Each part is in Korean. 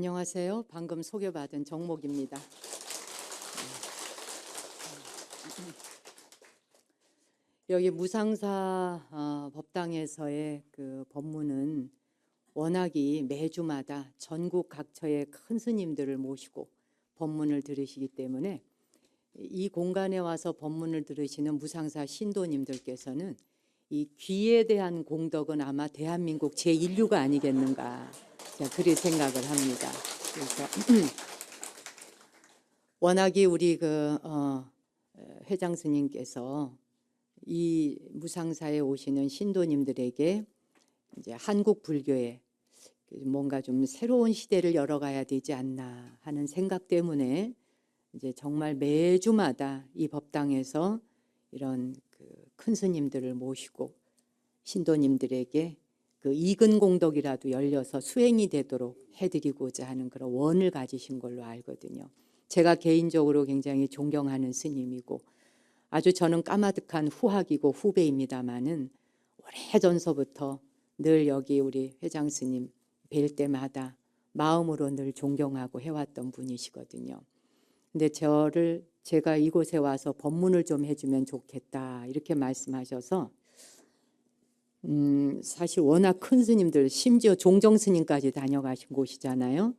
안녕하세요. 방금 소개받은 정목입니다. 여기 무상사 법당에서의 그 법문은 워낙이 매주마다 전국 각처의 큰 스님들을 모시고 법문을 들으시기 때문에 이 공간에 와서 법문을 들으시는 무상사 신도님들께서는 이 귀에 대한 공덕은 아마 대한민국 제1류가 아니겠는가, 그리 생각을 합니다. 그래서 워낙이 우리 회장 스님께서 이 무상사에 오시는 신도님들에게 이제 한국 불교에 뭔가 좀 새로운 시대를 열어가야 되지 않나 하는 생각 때문에 이제 정말 매주마다 이 법당에서 이런 큰 스님들을 모시고 신도님들에게 그 익은 공덕이라도 열려서 수행이 되도록 해드리고자 하는 그런 원을 가지신 걸로 알거든요. 제가 개인적으로 굉장히 존경하는 스님이고 아주 저는 까마득한 후학이고 후배입니다마는 오래전서부터 늘 여기 우리 회장 스님 뵐 때마다 마음으로 늘 존경하고 해왔던 분이시거든요. 근데 제가 이곳에 와서 법문을 좀 해주면 좋겠다 이렇게 말씀하셔서 사실 워낙 큰 스님들 심지어 종정 스님까지 다녀가신 곳이잖아요.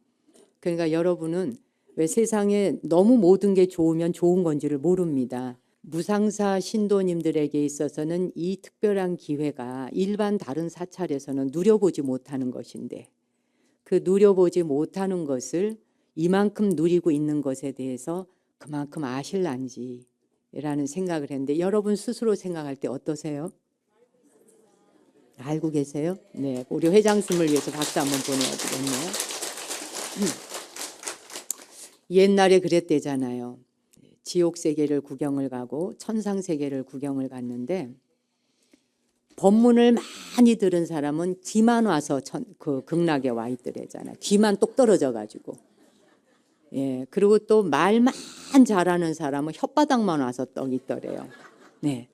그러니까 여러분은 왜 세상에 너무 모든 게 좋으면 좋은 건지를 모릅니다. 무상사 신도님들에게 있어서는 이 특별한 기회가 일반 다른 사찰에서는 누려보지 못하는 것인데 그 누려보지 못하는 것을 이만큼 누리고 있는 것에 대해서 그만큼 아실란지라는 생각을 했는데 여러분 스스로 생각할 때 어떠세요? 알고 계세요? 네, 우리 회장님을 위해서 박수 한번 보내야 되겠네요. 옛날에 그랬대잖아요. 지옥 세계를 구경을 가고 천상 세계를 구경을 갔는데 법문을 많이 들은 사람은 귀만 와서 극락에 와 있더래잖아요. 귀만 똑 떨어져 가지고. 예, 그리고 또 말만 잘하는 사람은 혓바닥만 와서 떡 있더래요. 네.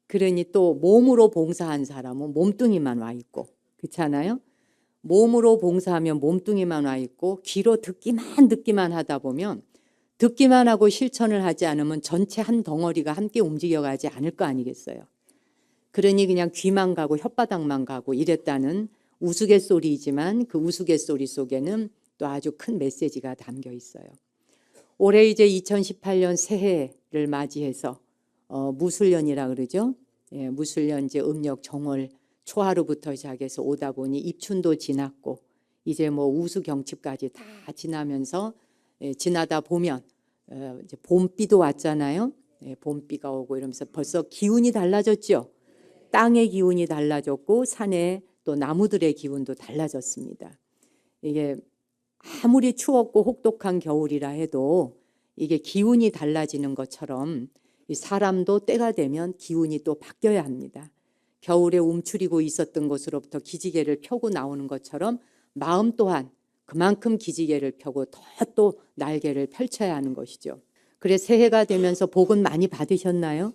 그러니 또 몸으로 봉사한 사람은 몸뚱이만 와 있고, 그렇잖아요? 몸으로 봉사하면 몸뚱이만 와 있고 귀로 듣기만 하다 보면 듣기만 하고 실천을 하지 않으면 전체 한 덩어리가 함께 움직여가지 않을 거 아니겠어요. 그러니 그냥 귀만 가고 혓바닥만 가고 이랬다는 우스갯소리이지만 그 우스갯소리 속에는 또 아주 큰 메시지가 담겨 있어요. 올해 이제 2018년 새해를 맞이해서 무술년이라 그러죠. 예, 무술년 이제 음력 정월 초하루부터 시작해서 오다 보니 입춘도 지났고 이제 뭐 우수경칩까지 다 지나면서 지나다 보면 이제 봄비도 왔잖아요. 봄비가 오고 이러면서 벌써 기운이 달라졌죠. 땅의 기운이 달라졌고 산에 또 나무들의 기운도 달라졌습니다. 이게 아무리 추웠고 혹독한 겨울이라 해도 이게 기운이 달라지는 것처럼 사람도 때가 되면 기운이 또 바뀌어야 합니다. 겨울에 움츠리고 있었던 곳으로부터 기지개를 펴고 나오는 것처럼 마음 또한 그만큼 기지개를 펴고 더 또 날개를 펼쳐야 하는 것이죠. 그래 새해가 되면서 복은 많이 받으셨나요?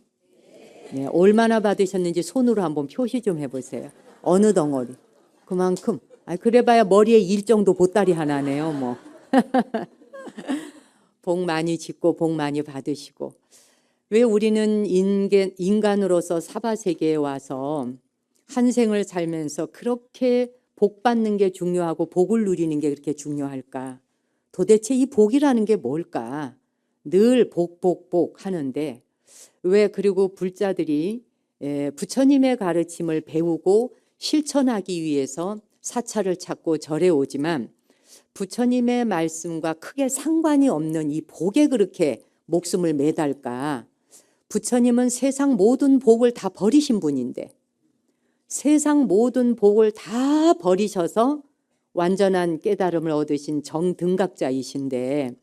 네, 얼마나 받으셨는지 손으로 한번 표시 좀 해보세요. 어느 덩어리? 그만큼. 그래봐야 머리에 일 정도 보따리 하나네요. 뭐. 복 많이 짓고 복 많이 받으시고. 왜 우리는 인간으로서 사바세계에 와서 한 생을 살면서 그렇게 복 받는 게 중요하고 복을 누리는 게 그렇게 중요할까? 도대체 이 복이라는 게 뭘까? 늘 복 하는데 왜 그리고 불자들이 부처님의 가르침을 배우고 실천하기 위해서 사찰을 찾고 절에 오지만 부처님의 말씀과 크게 상관이 없는 이 복에 그렇게 목숨을 매달까? 부처님은 세상 모든 복을 다 버리신 분인데 세상 모든 복을 다 버리셔서 완전한 깨달음을 얻으신 정등각자이신데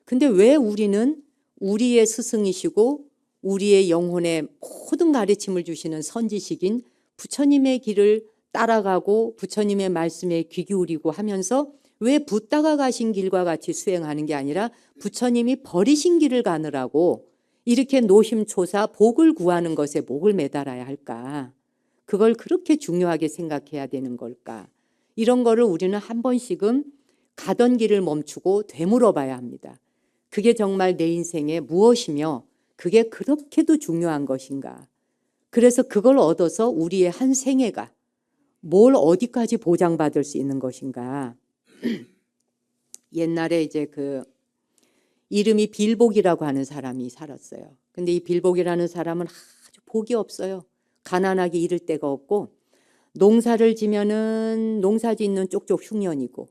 근데 왜 우리는 우리의 스승이시고 우리의 영혼의 모든 가르침을 주시는 선지식인 부처님의 길을 따라가고 부처님의 말씀에 귀 기울이고 하면서 왜 붓다가 가신 길과 같이 수행하는 게 아니라 부처님이 버리신 길을 가느라고 이렇게 노심초사 복을 구하는 것에 목을 매달아야 할까? 그걸 그렇게 중요하게 생각해야 되는 걸까? 이런 거를 우리는 한 번씩은 가던 길을 멈추고 되물어 봐야 합니다. 그게 정말 내 인생의 무엇이며 그게 그렇게도 중요한 것인가. 그래서 그걸 얻어서 우리의 한 생애가 뭘 어디까지 보장받을 수 있는 것인가. 옛날에 이제 그 이름이 빌복이라고 하는 사람이 살았어요. 근데 이 빌복이라는 사람은 아주 복이 없어요. 가난하게 이를 데가 없고 농사를 지면은 농사 짓는 쪽쪽 흉년이고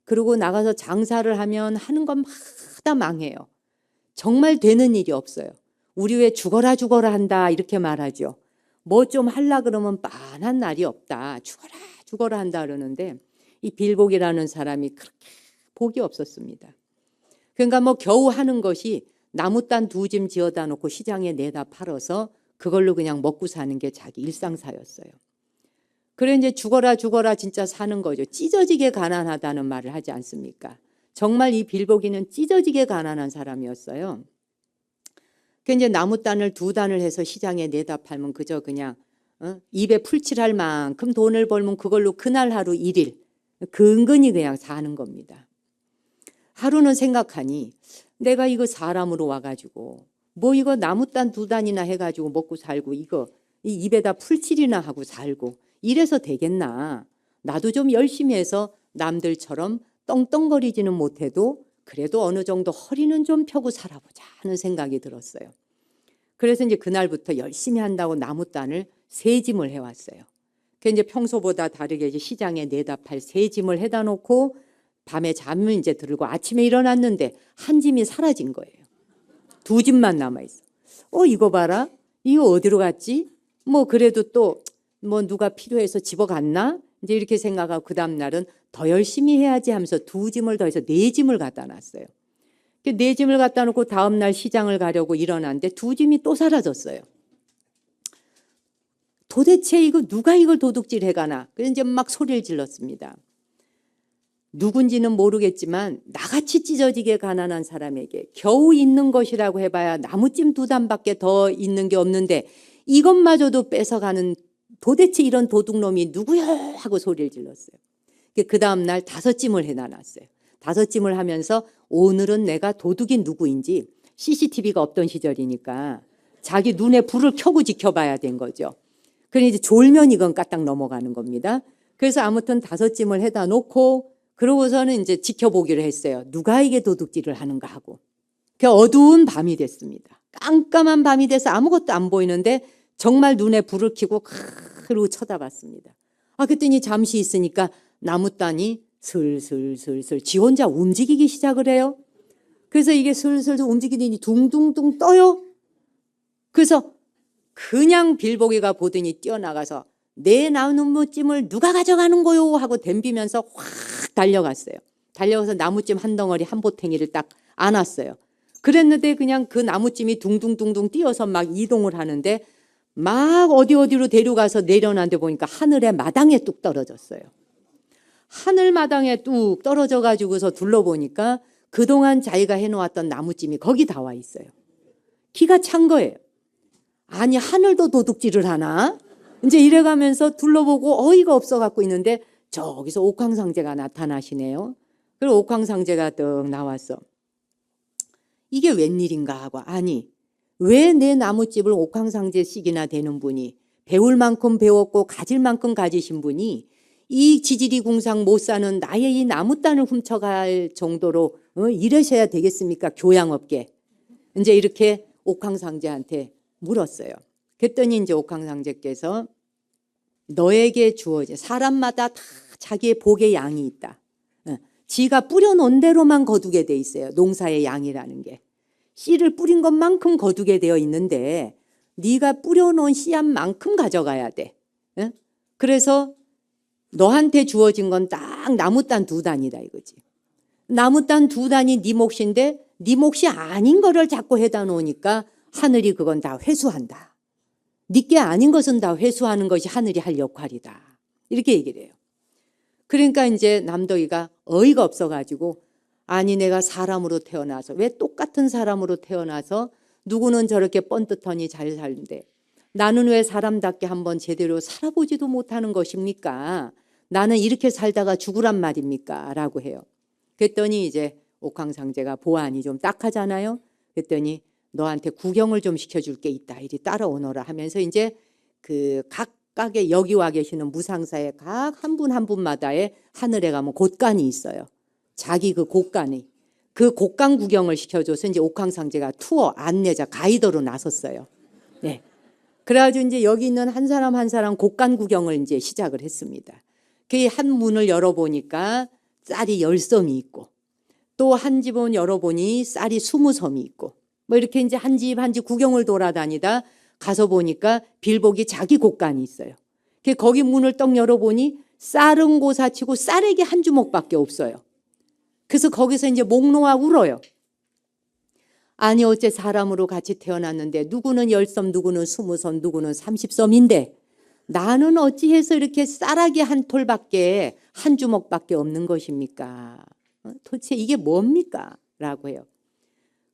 그리고 나가서 장사를 하면 하는 것마다 망해요. 정말 되는 일이 없어요. 우리 왜 죽어라 죽어라 한다 이렇게 말하죠. 뭐 좀 하려 그러면 빤한 날이 없다. 죽어라 죽어라 한다 그러는데 이 빌복이라는 사람이 그렇게 복이 없었습니다. 그러니까 뭐 겨우 하는 것이 나무단 2짐 지어다 놓고 시장에 내다 팔아서 그걸로 그냥 먹고 사는 게 자기 일상사였어요. 그래 이제 죽어라 죽어라 진짜 사는 거죠. 찢어지게 가난하다는 말을 하지 않습니까? 정말 이 빌복이는 찢어지게 가난한 사람이었어요. 그 이제 나무단을 2단을 해서 시장에 내다 팔면 그저 그냥 입에 풀칠할 만큼 돈을 벌면 그걸로 그날 하루 1일 근근히 그냥 사는 겁니다. 하루는 생각하니 내가 이거 사람으로 와가지고 뭐 이거 나무단 2단이나 해가지고 먹고 살고 이거 이 입에다 풀칠이나 하고 살고 이래서 되겠나. 나도 좀 열심히 해서 남들처럼 떵떵거리지는 못해도 그래도 어느 정도 허리는 좀 펴고 살아보자 하는 생각이 들었어요. 그래서 이제 그날부터 열심히 한다고 나무단을 3짐을 해왔어요. 그 이제 평소보다 다르게 이제 시장에 내다 팔 3짐을 해다 놓고 밤에 잠을 이제 들고 아침에 일어났는데 한 짐이 사라진 거예요. 2짐만 남아있어. 이거 봐라. 이거 어디로 갔지? 뭐 그래도 또 뭐 누가 필요해서 집어갔나? 이제 이렇게 생각하고 그 다음 날은 더 열심히 해야지 하면서 2짐을 더해서 4짐을 갖다 놨어요. 4짐을 갖다 놓고 다음 날 시장을 가려고 일어났는데 2짐이 또 사라졌어요. 도대체 이거 누가 이걸 도둑질 해가나? 그래서 이제 막 소리를 질렀습니다. 누군지는 모르겠지만 나같이 찢어지게 가난한 사람에게 겨우 있는 것이라고 해봐야 나무찜 2단밖에 더 있는 게 없는데 이것마저도 뺏어가는 도대체 이런 도둑놈이 누구야 하고 소리를 질렀어요. 그 다음 날 5짐을 해놔놨어요. 5짐을 하면서 오늘은 내가 도둑이 누구인지 CCTV가 없던 시절이니까 자기 눈에 불을 켜고 지켜봐야 된 거죠. 그러니 이제 졸면 이건 까딱 넘어가는 겁니다. 그래서 아무튼 5짐을 해다 놓고 그러고서는 이제 지켜보기로 했어요. 누가 이게 도둑질을 하는가 하고. 그 어두운 밤이 됐습니다. 깜깜한 밤이 돼서 아무것도 안 보이는데 정말 눈에 불을 켜고 그러고 쳐다봤습니다. 그랬더니 잠시 있으니까 나무단이 슬슬슬슬 지 혼자 움직이기 시작을 해요. 그래서 이게 슬슬 움직이더니 둥둥둥 떠요. 그래서 그냥 빌복이가 보더니 뛰어나가서 내 나무찜을 누가 가져가는 거요 하고 덤비면서 확 달려갔어요. 달려가서 나무찜 한 덩어리 한 보탱이를 딱 안았어요. 그랬는데 그냥 그 나무찜이 둥둥둥둥 뛰어서 막 이동을 하는데 막 어디로 데려가서 내려놨는데 보니까 하늘의 마당에 뚝 떨어졌어요. 하늘 마당에 뚝 떨어져 가지고서 둘러보니까 그동안 자기가 해놓았던 나무찜이 거기 다 와 있어요. 기가 찬 거예요. 아니 하늘도 도둑질을 하나? 이제 이래가면서 둘러보고 어이가 없어 갖고 있는데 저기서 옥황상제가 나타나시네요. 그리고 옥황상제가 떡 나왔어. 이게 웬일인가 하고 아니 왜 내 나무집을 옥황상제씩이나 되는 분이 배울 만큼 배웠고 가질 만큼 가지신 분이 이 지지리궁상 못 사는 나의 이 나무단을 훔쳐갈 정도로 이러셔야 되겠습니까? 교양없게. 이제 이렇게 옥황상제한테 물었어요. 그랬더니 이제 옥황상제께서 너에게 주어진 사람마다 다 자기의 복의 양이 있다. 지가 뿌려놓은 대로만 거두게 돼 있어요. 농사의 양이라는 게. 씨를 뿌린 것만큼 거두게 되어 있는데 네가 뿌려놓은 씨앗만큼 가져가야 돼. 그래서 너한테 주어진 건 딱 나무단 2단이다 이거지. 나무단 2단이 네 몫인데 네 몫이 아닌 거를 자꾸 해다 놓으니까 하늘이 그건 다 회수한다. 네게 아닌 것은 다 회수하는 것이 하늘이 할 역할이다. 이렇게 얘기를 해요. 그러니까 이제 남덕이가 어이가 없어가지고 아니 내가 사람으로 태어나서 왜 똑같은 사람으로 태어나서 누구는 저렇게 뻔듯하니 잘 살는데 나는 왜 사람답게 한번 제대로 살아보지도 못하는 것입니까? 나는 이렇게 살다가 죽으란 말입니까? 라고 해요. 그랬더니 이제 옥황상제가 보안이 좀 딱하잖아요. 그랬더니 너한테 구경을 좀 시켜줄 게 있다. 이리 따라오너라 하면서 이제 그 각각의 여기 와 계시는 무상사의 각 한 분 한 분마다의 하늘에 가면 곳간이 있어요. 자기 그 곳간이. 그 곳간 구경을 시켜줘서 이제 옥황상제가 투어 안내자 가이드로 나섰어요. 네. 그래가지고 이제 여기 있는 한 사람 한 사람 곳간 구경을 이제 시작을 했습니다. 그 한 문을 열어보니까 쌀이 10섬이 있고 또 한 집은 열어보니 쌀이 20섬이 있고 뭐 이렇게 이제 한 집 한 집 구경을 돌아다니다 가서 보니까 빌복이 자기 곳간이 있어요. 거기 문을 떡 열어보니 쌀은 고사치고 쌀에게 한 주먹밖에 없어요. 그래서 거기서 이제 목 놓아 울어요. 아니 어째 사람으로 같이 태어났는데 누구는 10섬 누구는 20섬 누구는 30섬인데 나는 어찌해서 이렇게 쌀아기 한 톨밖에 한 주먹밖에 없는 것입니까? 도대체 이게 뭡니까? 라고 해요.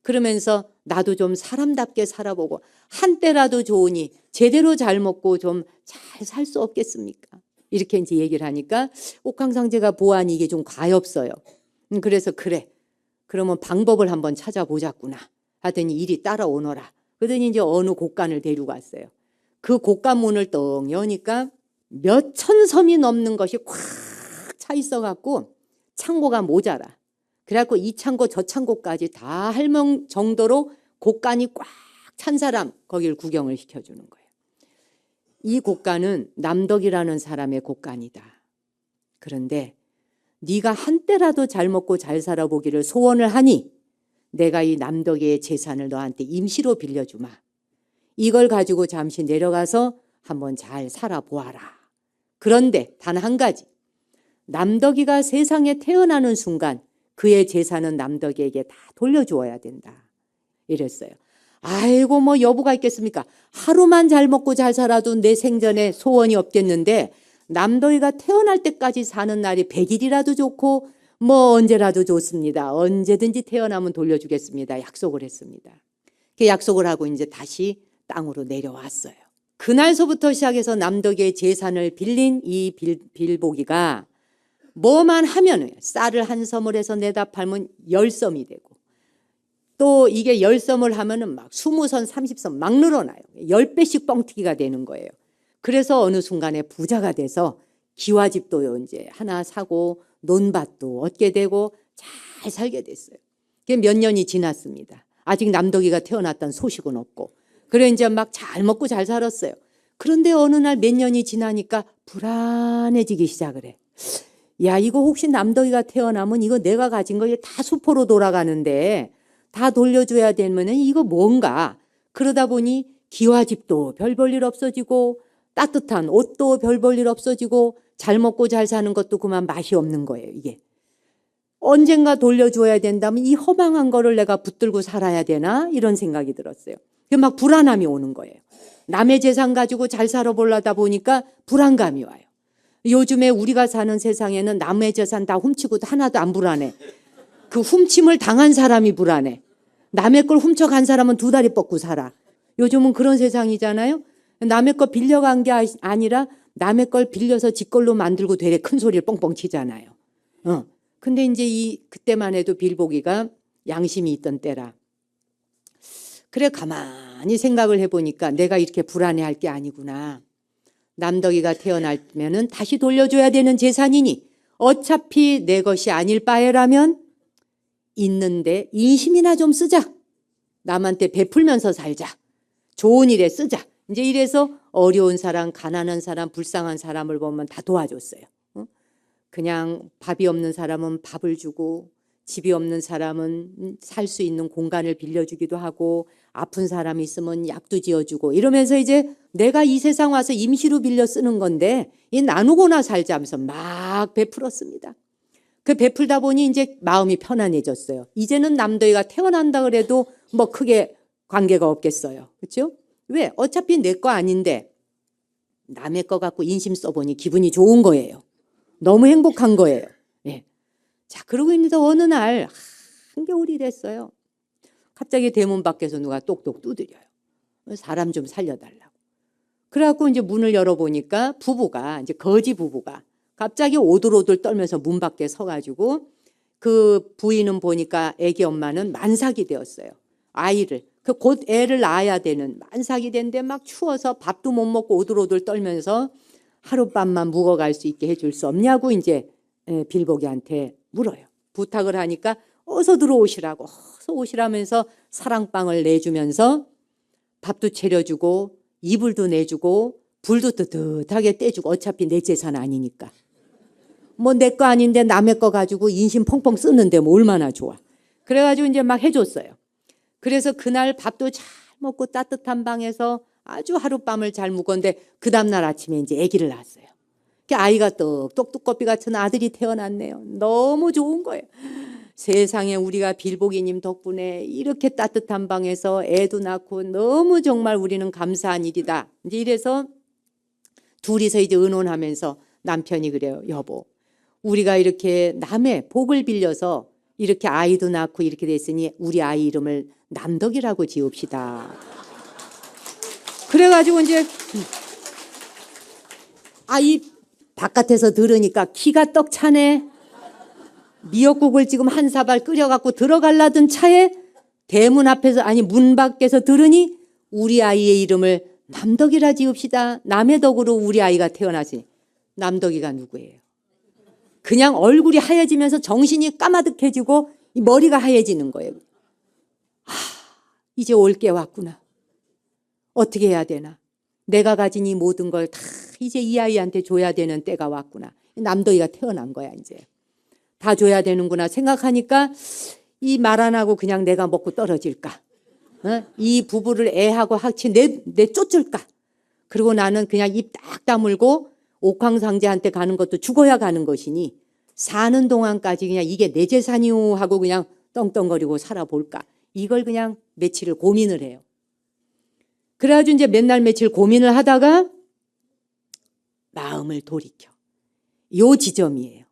그러면서 나도 좀 사람답게 살아보고 한때라도 좋으니 제대로 잘 먹고 좀 잘 살 수 없겠습니까? 이렇게 이제 얘기를 하니까 옥황상제가 보아하니 이게 좀 가엾어요. 그래서 그래. 그러면 방법을 한번 찾아보자꾸나. 하더니 이리 따라오너라. 그러더니 이제 어느 곳간을 데리고 갔어요. 그 곳간 문을 떡 여니까 몇 천 섬이 넘는 것이 꽉 차 있어 갖고 창고가 모자라. 그래갖고 이 창고 저 창고까지 다 할 정도로 곳간이 꽉 찬 사람 거기를 구경을 시켜주는 거예요. 이 곳간은 남덕이라는 사람의 곳간이다. 그런데 네가 한때라도 잘 먹고 잘 살아보기를 소원을 하니 내가 이 남덕의 재산을 너한테 임시로 빌려주마. 이걸 가지고 잠시 내려가서 한번 잘 살아보아라. 그런데 단 한 가지. 남덕이가 세상에 태어나는 순간 그의 재산은 남덕이에게 다 돌려주어야 된다. 이랬어요. 아이고 뭐 여부가 있겠습니까? 하루만 잘 먹고 잘 살아도 내 생전에 소원이 없겠는데 남덕이가 태어날 때까지 사는 날이 100일이라도 좋고 뭐 언제라도 좋습니다. 언제든지 태어나면 돌려주겠습니다. 약속을 했습니다. 그 약속을 하고 이제 다시 땅으로 내려왔어요. 그날서부터 시작해서 남덕의 재산을 빌린 이 빌보기가 뭐만 하면 쌀을 한 섬을 해서 내다 팔면 10섬이 되고 또 이게 10섬을 하면은 막 20섬, 30섬 막 늘어나요. 10배씩 뻥튀기가 되는 거예요. 그래서 어느 순간에 부자가 돼서 기와집도 이제 하나 사고 논밭도 얻게 되고 잘 살게 됐어요. 몇 년이 지났습니다. 아직 남덕이가 태어났다는 소식은 없고. 그래 이제 막 잘 먹고 잘 살았어요. 그런데 어느 날 몇 년이 지나니까 불안해지기 시작을 해. 야 이거 혹시 남덕이가 태어나면 이거 내가 가진 거 다 수포로 돌아가는데 다 돌려줘야 되면은 이거 뭔가. 그러다 보니 기와집도 별 볼 일 없어지고 따뜻한 옷도 별 볼 일 없어지고 잘 먹고 잘 사는 것도 그만 맛이 없는 거예요. 이게 언젠가 돌려줘야 된다면 이 허망한 거를 내가 붙들고 살아야 되나 이런 생각이 들었어요. 막 불안함이 오는 거예요. 남의 재산 가지고 잘 살아보려다 보니까 불안감이 와요. 요즘에 우리가 사는 세상에는 남의 재산 다 훔치고 하나도 안 불안해. 그 훔침을 당한 사람이 불안해. 남의 걸 훔쳐간 사람은 두 다리 뻗고 살아. 요즘은 그런 세상이잖아요. 남의 거 빌려간 게 아니라 남의 걸 빌려서 지 걸로 만들고 되레 큰 소리를 뻥뻥 치잖아요. 근데 이제 그때만 해도 빌보기가 양심이 있던 때라. 그래 가만히 생각을 해보니까 내가 이렇게 불안해할 게 아니구나. 남덕이가 태어나면은 다시 돌려줘야 되는 재산이니 어차피 내 것이 아닐 바에라면 있는데 인심이나 좀 쓰자. 남한테 베풀면서 살자. 좋은 일에 쓰자. 이제 이래서 어려운 사람, 가난한 사람, 불쌍한 사람을 보면 다 도와줬어요. 그냥 밥이 없는 사람은 밥을 주고 집이 없는 사람은 살 수 있는 공간을 빌려주기도 하고 아픈 사람이 있으면 약도 지어주고 이러면서 이제 내가 이 세상 와서 임시로 빌려 쓰는 건데 이 나누고나 살자 하면서 막 베풀었습니다. 그 베풀다 보니 이제 마음이 편안해졌어요. 이제는 남덕이가 태어난다 그래도 뭐 크게 관계가 없겠어요. 그렇죠? 왜? 어차피 내 거 아닌데 남의 거 갖고 인심 써보니 기분이 좋은 거예요. 너무 행복한 거예요. 예. 자, 그러고 있는데 어느 날 한겨울이 됐어요. 갑자기 대문 밖에서 누가 똑똑 두드려요. 사람 좀 살려달라고. 그래갖고 이제 문을 열어보니까 부부가 이제 거지 부부가 갑자기 오들오들 떨면서 문 밖에 서가지고 그 부인은 보니까 애기 엄마는 만삭이 되었어요. 아이를. 곧 애를 낳아야 되는 만삭이 된데 막 추워서 밥도 못 먹고 오들오들 떨면서 하룻밤만 묵어갈 수 있게 해줄 수 없냐고 이제 빌보기한테 물어요. 부탁을 하니까 어서 들어오시라고, 어서 오시라면서 사랑방을 내주면서 밥도 차려주고 이불도 내주고 불도 뜨뜻하게 떼주고, 어차피 내 재산 아니니까. 뭐 내 거 아닌데 남의 거 가지고 인심 펑펑 쓰는데 뭐 얼마나 좋아. 그래가지고 이제 막 해줬어요. 그래서 그날 밥도 잘 먹고 따뜻한 방에서 아주 하룻밤을 잘 묵었는데 그 다음날 아침에 이제 아기를 낳았어요. 아이가 똑똑거피 같은 아들이 태어났네요. 너무 좋은 거예요. 세상에 우리가 빌보기님 덕분에 이렇게 따뜻한 방에서 애도 낳고 너무 정말 우리는 감사한 일이다. 이제 이래서 둘이서 이제 의논하면서 남편이 그래요. 여보, 우리가 이렇게 남의 복을 빌려서 이렇게 아이도 낳고 이렇게 됐으니 우리 아이 이름을 남덕이라고 지읍시다. 그래가지고 이제 아이 바깥에서 들으니까 기가 떡 차네. 미역국을 지금 한 사발 끓여갖고 들어갈라던 차에 대문 앞에서, 아니 문 밖에서 들으니 우리 아이의 이름을 남덕이라 지읍시다. 남의 덕으로 우리 아이가 태어나지. 남덕이가 누구예요? 그냥 얼굴이 하얘지면서 정신이 까마득해지고 머리가 하얘지는 거예요. 이제 올 게 왔구나. 어떻게 해야 되나. 내가 가진 이 모든 걸 다 이제 이 아이한테 줘야 되는 때가 왔구나. 남덕이가 태어난 거야 이제. 다 줘야 되는구나 생각하니까 이 말 안 하고 그냥 내가 먹고 떨어질까. 이 부부를 애하고 학치 내쫓을까. 그리고 나는 그냥 입 딱 다물고 옥황상제한테 가는 것도 죽어야 가는 것이니 사는 동안까지 그냥 이게 내 재산이오 하고 그냥 떵떵거리고 살아볼까. 이걸 그냥 며칠을 고민을 해요. 그래가지고 이제 맨날 며칠 고민을 하다가 마음을 돌이켜. 요 지점이에요.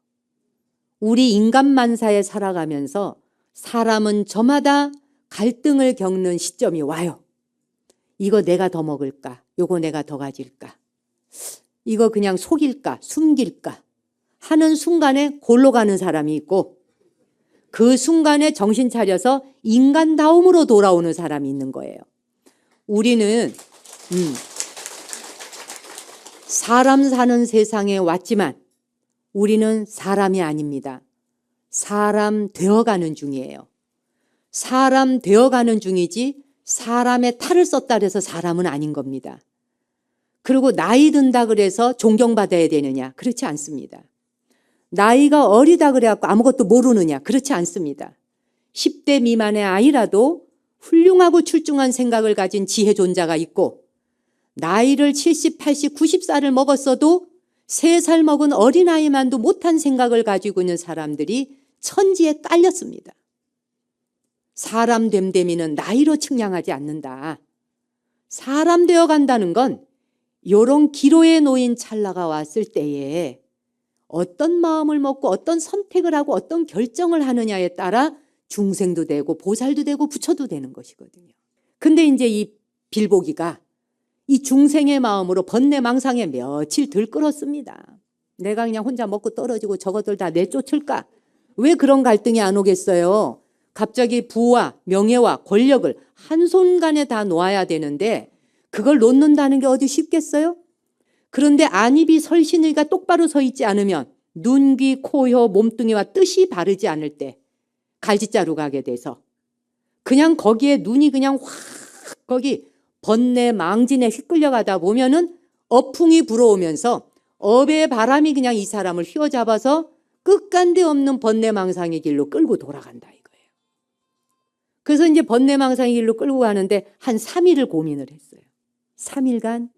우리 인간만사에 살아가면서 사람은 저마다 갈등을 겪는 시점이 와요. 이거 내가 더 먹을까? 요거 내가 더 가질까? 이거 그냥 속일까? 숨길까? 하는 순간에 골로 가는 사람이 있고 그 순간에 정신 차려서 인간다움으로 돌아오는 사람이 있는 거예요. 우리는 사람 사는 세상에 왔지만 우리는 사람이 아닙니다. 사람 되어가는 중이에요. 사람 되어가는 중이지 사람의 탈을 썼다 그래서 사람은 아닌 겁니다. 그리고 나이 든다 그래서 존경받아야 되느냐? 그렇지 않습니다. 나이가 어리다 그래갖고 아무것도 모르느냐? 그렇지 않습니다. 10대 미만의 아이라도 훌륭하고 출중한 생각을 가진 지혜존자가 있고 나이를 70, 80, 90살을 먹었어도 3살 먹은 어린아이만도 못한 생각을 가지고 있는 사람들이 천지에 깔렸습니다. 사람 됨됨이는 나이로 측량하지 않는다. 사람 되어 간다는 건 요런 기로에 놓인 찰나가 왔을 때에 어떤 마음을 먹고 어떤 선택을 하고 어떤 결정을 하느냐에 따라 중생도 되고 보살도 되고 부처도 되는 것이거든요. 근데 이제 이 빌보기가 이 중생의 마음으로 번뇌망상에 며칠 들끓었습니다. 내가 그냥 혼자 먹고 떨어지고 저것들 다 내쫓을까? 왜 그런 갈등이 안 오겠어요? 갑자기 부와 명예와 권력을 한순간에 다 놓아야 되는데 그걸 놓는다는 게 어디 쉽겠어요? 그런데 안입이 설신의가 똑바로 서 있지 않으면 눈, 귀, 코, 혀, 몸뚱이와 뜻이 바르지 않을 때 갈짓자루 가게 돼서 그냥 거기에 눈이 그냥 확 거기 번뇌 망진에 휘끌려가다 보면은 어풍이 불어오면서 업의 바람이 그냥 이 사람을 휘어잡아서 끝간데 없는 번뇌망상의 길로 끌고 돌아간다 이거예요. 그래서 이제 번뇌망상의 길로 끌고 가는데 한 3일을 고민을 했어요. 3일간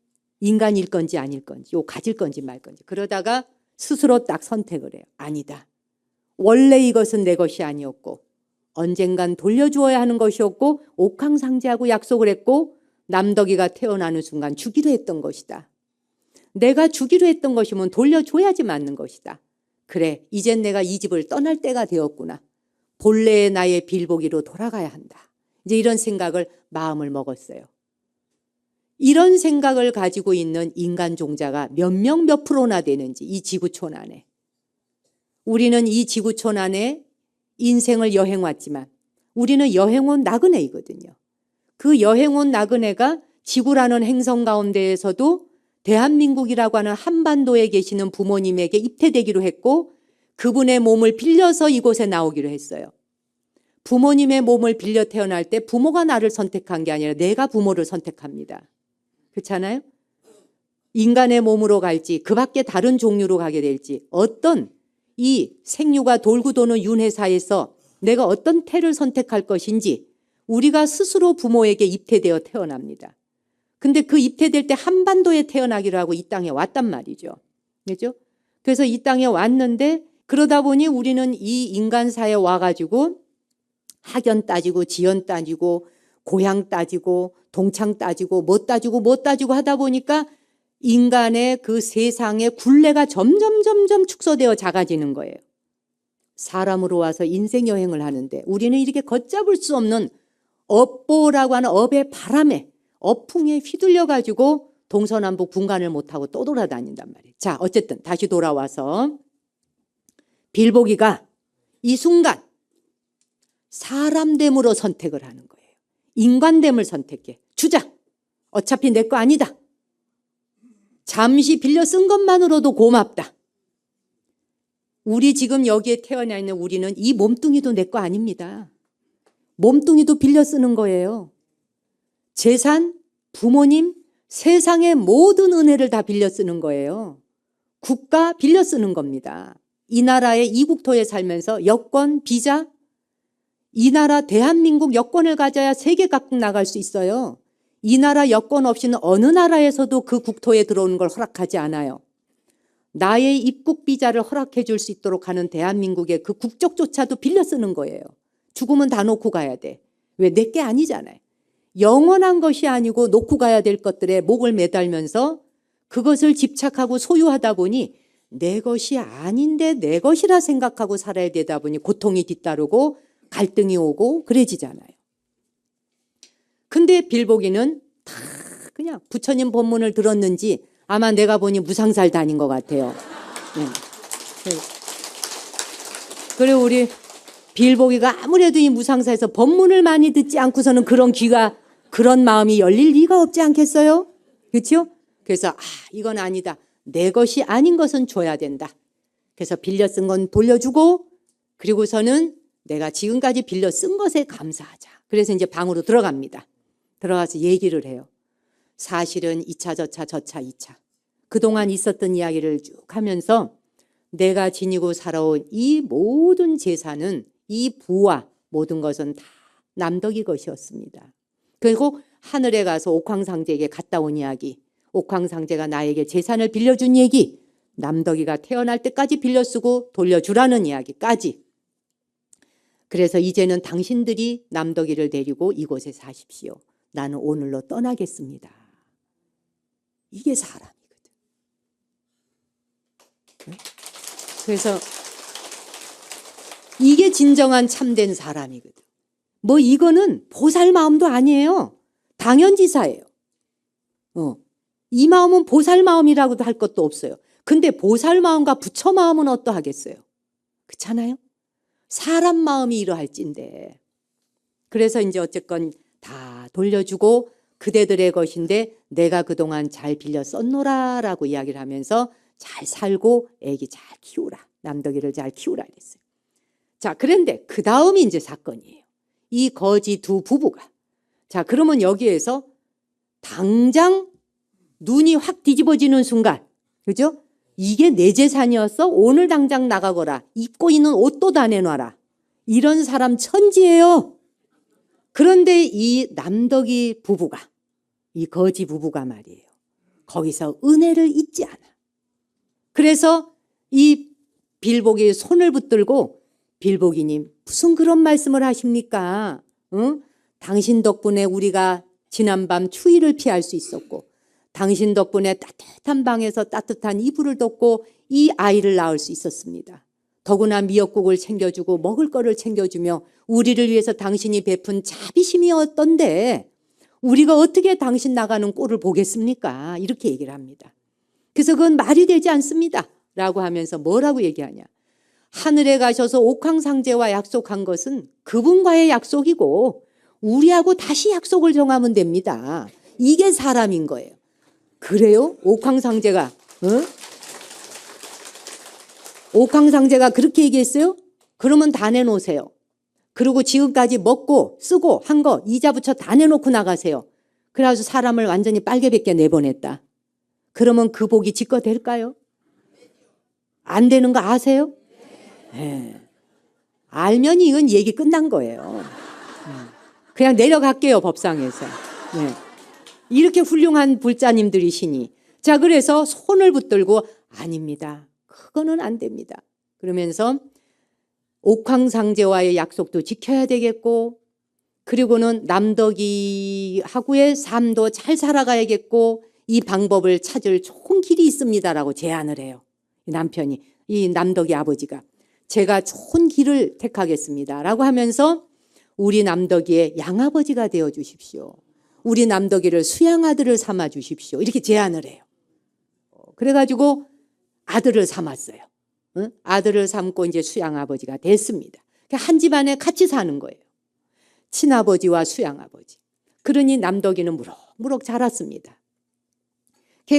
인간일 건지 아닐 건지, 요 가질 건지 말 건지. 그러다가 스스로 딱 선택을 해요. 아니다. 원래 이것은 내 것이 아니었고 언젠간 돌려주어야 하는 것이었고 옥황상제하고 약속을 했고 남덕이가 태어나는 순간 주기로 했던 것이다. 내가 주기로 했던 것이면 돌려줘야지 맞는 것이다. 그래, 이젠 내가 이 집을 떠날 때가 되었구나. 본래의 나의 빌보기로 돌아가야 한다. 이제 이런 생각을 마음을 먹었어요. 이런 생각을 가지고 있는 인간 종자가 몇 명 몇 프로나 되는지 이 지구촌 안에. 우리는 이 지구촌 안에 인생을 여행 왔지만 우리는 여행 온 나그네이거든요. 그 여행 온 나그네가 지구라는 행성 가운데에서도 대한민국이라고 하는 한반도에 계시는 부모님에게 입퇴되기로 했고 그분의 몸을 빌려서 이곳에 나오기로 했어요. 부모님의 몸을 빌려 태어날 때 부모가 나를 선택한 게 아니라 내가 부모를 선택합니다. 그렇잖아요? 인간의 몸으로 갈지 그 밖에 다른 종류로 가게 될지 어떤 이 생류가 돌고 도는 윤회사에서 내가 어떤 태를 선택할 것인지 우리가 스스로 부모에게 입퇴되어 태어납니다. 근데 그 입퇴될 때 한반도에 태어나기로 하고 이 땅에 왔단 말이죠. 그렇죠? 그래서 이 땅에 왔는데 그러다 보니 우리는 이 인간사에 와가지고 학연 따지고 지연 따지고 고향 따지고 동창 따지고 뭐 따지고 하다 보니까 인간의 그 세상의 굴레가 점점 축소되어 작아지는 거예요. 사람으로 와서 인생 여행을 하는데 우리는 이렇게 걷잡을 수 없는 업보라고 하는 업의 바람에 어풍에 휘둘려 가지고 동서남북 분간을 못하고 또 돌아다닌단 말이에요. 자, 어쨌든 다시 돌아와서 빌보기가 이 순간 사람됨으로 선택을 하는 거예요. 인간됨을 선택해. 주자. 어차피 내 거 아니다. 잠시 빌려 쓴 것만으로도 고맙다. 우리 지금 여기에 태어나 있는 우리는 이 몸뚱이도 내 거 아닙니다. 몸뚱이도 빌려 쓰는 거예요. 재산, 부모님, 세상의 모든 은혜를 다 빌려 쓰는 거예요. 국가 빌려 쓰는 겁니다. 이 나라의 이 국토에 살면서 여권, 비자, 이 나라 대한민국 여권을 가져야 세계 각국 나갈 수 있어요. 이 나라 여권 없이는 어느 나라에서도 그 국토에 들어오는 걸 허락하지 않아요. 나의 입국 비자를 허락해 줄 수 있도록 하는 대한민국의 그 국적조차도 빌려 쓰는 거예요. 죽으면 다 놓고 가야 돼. 왜? 내 게 아니잖아요. 영원한 것이 아니고 놓고 가야 될 것들에 목을 매달면서 그것을 집착하고 소유하다 보니 내 것이 아닌데 내 것이라 생각하고 살아야 되다 보니 고통이 뒤따르고 갈등이 오고 그래지잖아요. 근데 빌보기는 다 그냥 부처님 법문을 들었는지 아마 내가 보니 무상살 다닌 것 같아요. 그래 우리 빌보기가 아무래도 이 무상사에서 법문을 많이 듣지 않고서는 그런 귀가 그런 마음이 열릴 리가 없지 않겠어요? 그렇죠? 그래서 이건 아니다. 내 것이 아닌 것은 줘야 된다. 그래서 빌려 쓴 건 돌려주고 그리고서는 내가 지금까지 빌려 쓴 것에 감사하자. 그래서 이제 방으로 들어갑니다. 들어가서 얘기를 해요. 사실은 2차, 저차, 2차. 그동안 있었던 이야기를 쭉 하면서 내가 지니고 살아온 이 모든 재산은 이 부와 모든 것은 다 남덕이 것이었습니다. 그리고 하늘에 가서 옥황상제에게 갔다 온 이야기, 옥황상제가 나에게 재산을 빌려준 얘기, 남덕이가 태어날 때까지 빌려 쓰고 돌려주라는 이야기까지. 그래서 이제는 당신들이 남덕이를 데리고 이곳에 사십시오. 나는 오늘로 떠나겠습니다. 이게 사람이거든. 그래서 이게 진정한 참된 사람이거든. 뭐 이거는 보살 마음도 아니에요. 당연지사예요. 이 마음은 보살 마음이라고도 할 것도 없어요. 근데 보살 마음과 부처 마음은 어떠하겠어요? 그렇잖아요? 사람 마음이 이러할진데. 그래서 이제 어쨌건 다 돌려주고 그대들의 것인데 내가 그동안 잘 빌려 썼노라라고 이야기를 하면서 잘 살고 애기 잘 키우라. 남덕이를 잘 키우라 그랬어요. 자, 그런데 그 다음이 이제 사건이에요. 이 거지 두 부부가. 자, 그러면 여기에서 당장 눈이 확 뒤집어지는 순간, 그죠? 이게 내 재산이었어? 오늘 당장 나가거라. 입고 있는 옷도 다 내놔라. 이런 사람 천지예요. 그런데 이 남덕이 부부가, 이 거지 부부가 말이에요. 거기서 은혜를 잊지 않아. 그래서 이 빌보기의 손을 붙들고 빌보기님 무슨 그런 말씀을 하십니까? 응? 당신 덕분에 우리가 지난밤 추위를 피할 수 있었고 당신 덕분에 따뜻한 방에서 따뜻한 이불을 덮고 이 아이를 낳을 수 있었습니다. 더구나 미역국을 챙겨주고 먹을 거를 챙겨주며 우리를 위해서 당신이 베푼 자비심이었던데 우리가 어떻게 당신 나가는 꼴을 보겠습니까? 이렇게 얘기를 합니다. 그래서 그건 말이 되지 않습니다. 라고 하면서 뭐라고 얘기하냐. 하늘에 가셔서 옥황상제와 약속한 것은 그분과의 약속이고 우리하고 다시 약속을 정하면 됩니다. 이게 사람인 거예요. 그래요? 옥황상제가 옥황상제가 그렇게 얘기했어요? 그러면 다 내놓으세요. 그리고 지금까지 먹고 쓰고 한 거 이자 부처 다 내놓고 나가세요. 그래가지고 사람을 완전히 빨개벗게 내보냈다. 그러면 그 복이 지거 될까요? 안 되는 거 아세요? 네. 알면 이건 얘기 끝난 거예요. 그냥 내려갈게요, 법상에서. 네. 이렇게 훌륭한 불자님들이시니. 자, 그래서 손을 붙들고 아닙니다. 그거는 안 됩니다. 그러면서 옥황상제와의 약속도 지켜야 되겠고, 그리고는 남덕이하고의 삶도 잘 살아가야겠고, 이 방법을 찾을 좋은 길이 있습니다라고 제안을 해요. 남편이, 이 남덕이 아버지가. 제가 좋은 길을 택하겠습니다라고 하면서 우리 남덕이의 양아버지가 되어 주십시오. 우리 남덕이를 수양아들을 삼아 주십시오. 이렇게 제안을 해요. 그래가지고 아들을 삼았어요. 아들을 삼고 이제 수양아버지가 됐습니다. 한 집안에 같이 사는 거예요. 친아버지와 수양아버지. 그러니 남덕이는 무럭무럭 자랐습니다.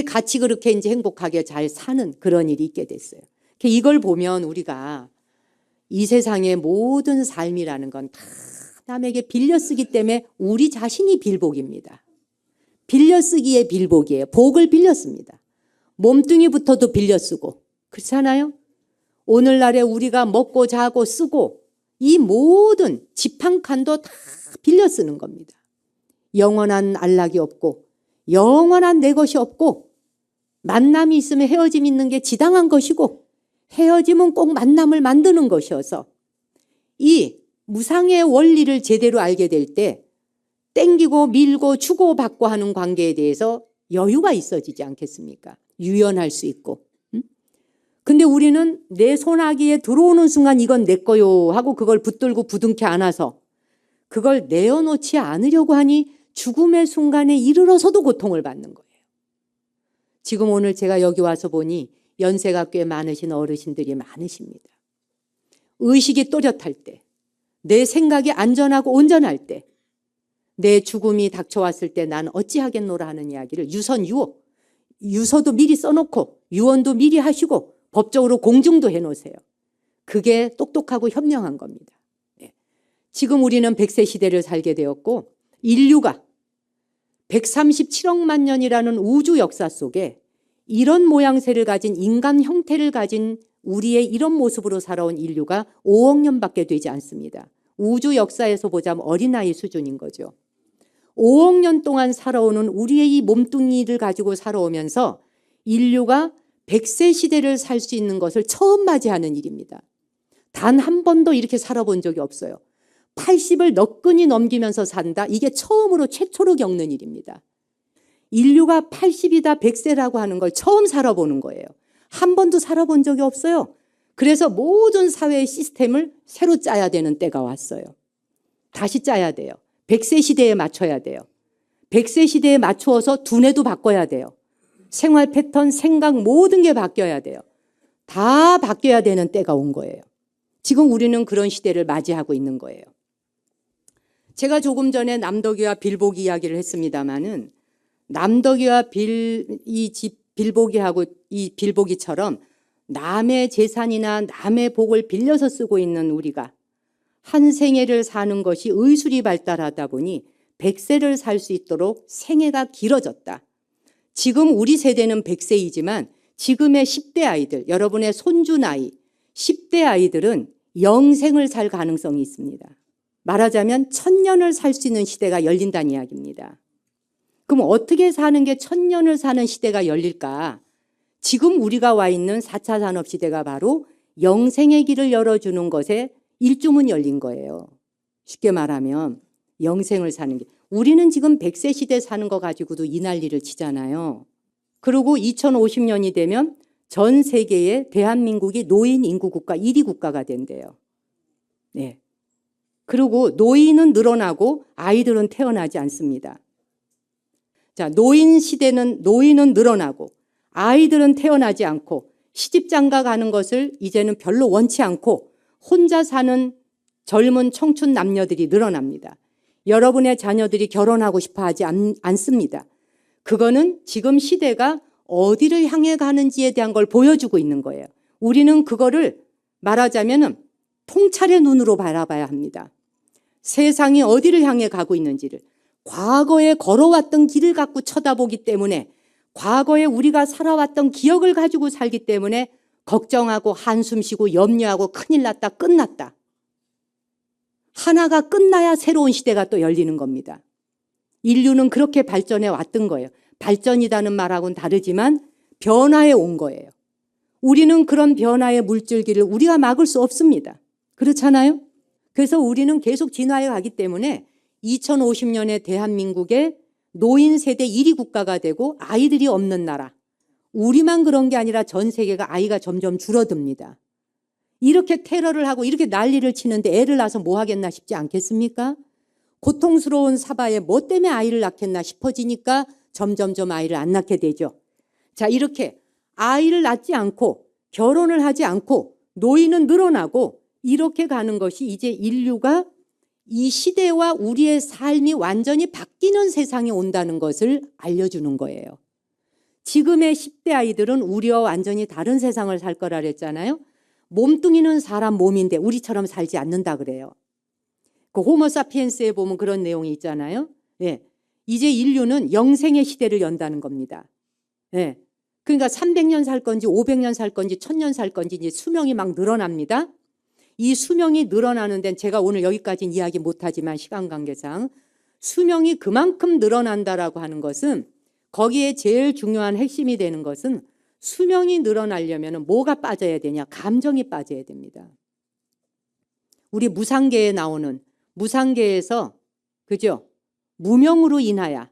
같이 그렇게 이제 행복하게 잘 사는 그런 일이 있게 됐어요. 이걸 보면 우리가 이 세상의 모든 삶이라는 건 다 남에게 빌려쓰기 때문에 우리 자신이 빌복입니다. 빌려쓰기의 빌복이에요. 복을 빌렸습니다. 몸뚱이부터도 빌려쓰고. 그렇잖아요? 오늘날에 우리가 먹고 자고 쓰고 이 모든 집 한 칸도 다 빌려쓰는 겁니다. 영원한 안락이 없고 영원한 내 것이 없고 만남이 있으면 헤어짐이 있는 게 지당한 것이고 헤어짐은 꼭 만남을 만드는 것이어서 이 무상의 원리를 제대로 알게 될 때 땡기고 밀고 주고 받고 하는 관계에 대해서 여유가 있어지지 않겠습니까? 유연할 수 있고. 근데 우리는 내 손아귀에 들어오는 순간 이건 내 거요 하고 그걸 붙들고 부둥켜 안아서 그걸 내어놓지 않으려고 하니 죽음의 순간에 이르러서도 고통을 받는 거예요. 지금 오늘 제가 여기 와서 보니 연세가 꽤 많으신 어르신들이 많으십니다. 의식이 또렷할 때, 내 생각이 안전하고 온전할 때, 내 죽음이 닥쳐왔을 때 난 어찌하겠노라 하는 이야기를 유서도 미리 써놓고 유언도 미리 하시고 법적으로 공증도 해놓으세요. 그게 똑똑하고 현명한 겁니다. 지금 우리는 100세 시대를 살게 되었고 인류가 137억만 년이라는 우주 역사 속에 이런 모양새를 가진 인간 형태를 가진 우리의 이런 모습으로 살아온 인류가 5억 년밖에 되지 않습니다. 우주 역사에서 보자면 어린아이 수준인 거죠. 5억 년 동안 살아오는 우리의 이 몸뚱이를 가지고 살아오면서 인류가 100세 시대를 살 수 있는 것을 처음 맞이하는 일입니다. 단 한 번도 이렇게 살아본 적이 없어요. 80을 너끈히 넘기면서 산다. 이게 처음으로 최초로 겪는 일입니다. 인류가 80이다 100세라고 하는 걸 처음 살아보는 거예요. 한 번도 살아본 적이 없어요. 그래서 모든 사회의 시스템을 새로 짜야 되는 때가 왔어요. 다시 짜야 돼요. 100세 시대에 맞춰야 돼요. 100세 시대에 맞추어서 두뇌도 바꿔야 돼요. 생활 패턴, 생각 모든 게 바뀌어야 돼요. 다 바뀌어야 되는 때가 온 거예요. 지금 우리는 그런 시대를 맞이하고 있는 거예요. 제가 조금 전에 남덕이와 빌보기 이야기를 했습니다마는 남덕이와 빌보기하고 이 빌보기처럼 남의 재산이나 남의 복을 빌려서 쓰고 있는 우리가 한 생애를 사는 것이 의술이 발달하다 보니 100세를 살 수 있도록 생애가 길어졌다. 지금 우리 세대는 100세이지만 지금의 10대 아이들, 여러분의 손주 나이 10대 아이들은 영생을 살 가능성이 있습니다. 말하자면 1000년을 살 수 있는 시대가 열린다는 이야기입니다. 그럼 어떻게 사는 게 1000년을 사는 시대가 열릴까? 지금 우리가 와 있는 4차 산업시대가 바로 영생의 길을 열어주는 것에 일주문이 열린 거예요. 쉽게 말하면 영생을 사는 게. 우리는 지금 100세 시대 사는 거 가지고도 이 난리를 치잖아요. 그리고 2050년이 되면 전 세계에 대한민국이 노인 인구 국가 1위 국가가 된대요. 네. 그리고 노인은 늘어나고 아이들은 태어나지 않습니다. 자, 노인은 늘어나고 아이들은 태어나지 않고 시집장가 가는 것을 이제는 별로 원치 않고 혼자 사는 젊은 청춘 남녀들이 늘어납니다. 여러분의 자녀들이 결혼하고 싶어 하지 않습니다. 그거는 지금 시대가 어디를 향해 가는지에 대한 걸 보여주고 있는 거예요. 우리는 그거를 말하자면 통찰의 눈으로 바라봐야 합니다. 세상이 어디를 향해 가고 있는지를, 과거에 걸어왔던 길을 갖고 쳐다보기 때문에, 과거에 우리가 살아왔던 기억을 가지고 살기 때문에 걱정하고 한숨 쉬고 염려하고 큰일 났다, 끝났다. 하나가 끝나야 새로운 시대가 또 열리는 겁니다. 인류는 그렇게 발전해 왔던 거예요. 발전이라는 말하고는 다르지만 변화해 온 거예요. 우리는 그런 변화의 물줄기를 우리가 막을 수 없습니다. 그렇잖아요? 그래서 우리는 계속 진화해 가기 때문에 2050년에 대한민국의 노인 세대 1위 국가가 되고 아이들이 없는 나라. 우리만 그런 게 아니라 전 세계가 아이가 점점 줄어듭니다. 이렇게 테러를 하고 이렇게 난리를 치는데 애를 낳아서 뭐 하겠나 싶지 않겠습니까? 고통스러운 사바에 뭐 때문에 아이를 낳겠나 싶어지니까 점점점 아이를 안 낳게 되죠. 자, 이렇게 아이를 낳지 않고 결혼을 하지 않고 노인은 늘어나고 이렇게 가는 것이 이제 인류가 이 시대와 우리의 삶이 완전히 바뀌는 세상이 온다는 것을 알려주는 거예요. 지금의 10대 아이들은 우리와 완전히 다른 세상을 살 거라 그랬잖아요. 몸뚱이는 사람 몸인데 우리처럼 살지 않는다 그래요. 그 호모사피엔스에 보면 그런 내용이 있잖아요. 예. 이제 인류는 영생의 시대를 연다는 겁니다. 예. 그러니까 300년 살 건지 500년 살 건지 1000년 살 건지 이제 수명이 막 늘어납니다. 이 수명이 늘어나는 데는 제가 오늘 여기까지는 이야기 못하지만 시간 관계상 수명이 그만큼 늘어난다라고 하는 것은 거기에 제일 중요한 핵심이 되는 것은 수명이 늘어나려면 뭐가 빠져야 되냐? 감정이 빠져야 됩니다. 우리 무상계에 나오는 무상계에서 그죠? 무명으로 인하여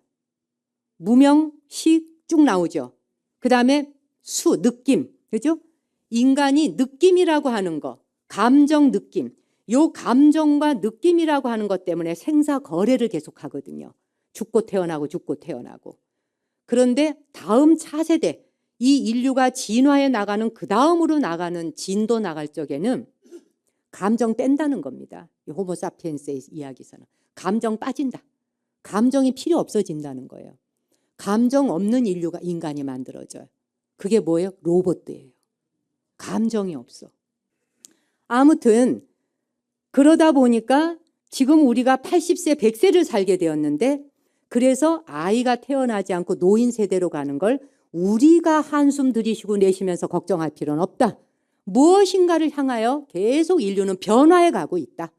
무명식 쭉 나오죠. 그 다음에 수, 느낌, 그죠? 인간이 느낌이라고 하는 거, 감정, 느낌, 요 감정과 느낌이라고 하는 것 때문에 생사 거래를 계속하거든요. 죽고 태어나고 죽고 태어나고. 그런데 다음 차세대, 이 인류가 진화해 나가는 그 다음으로 나가는 진도 나갈 적에는 감정 뺀다는 겁니다. 호모사피엔스의 이야기에서는. 감정 빠진다. 감정이 필요 없어진다는 거예요. 감정 없는 인간이 만들어져요. 그게 뭐예요? 로봇이에요. 감정이 없어. 아무튼 그러다 보니까 지금 우리가 80세, 100세를 살게 되었는데 그래서 아이가 태어나지 않고 노인 세대로 가는 걸 우리가 한숨 들이쉬고 내쉬면서 걱정할 필요는 없다. 무엇인가를 향하여 계속 인류는 변화해 가고 있다.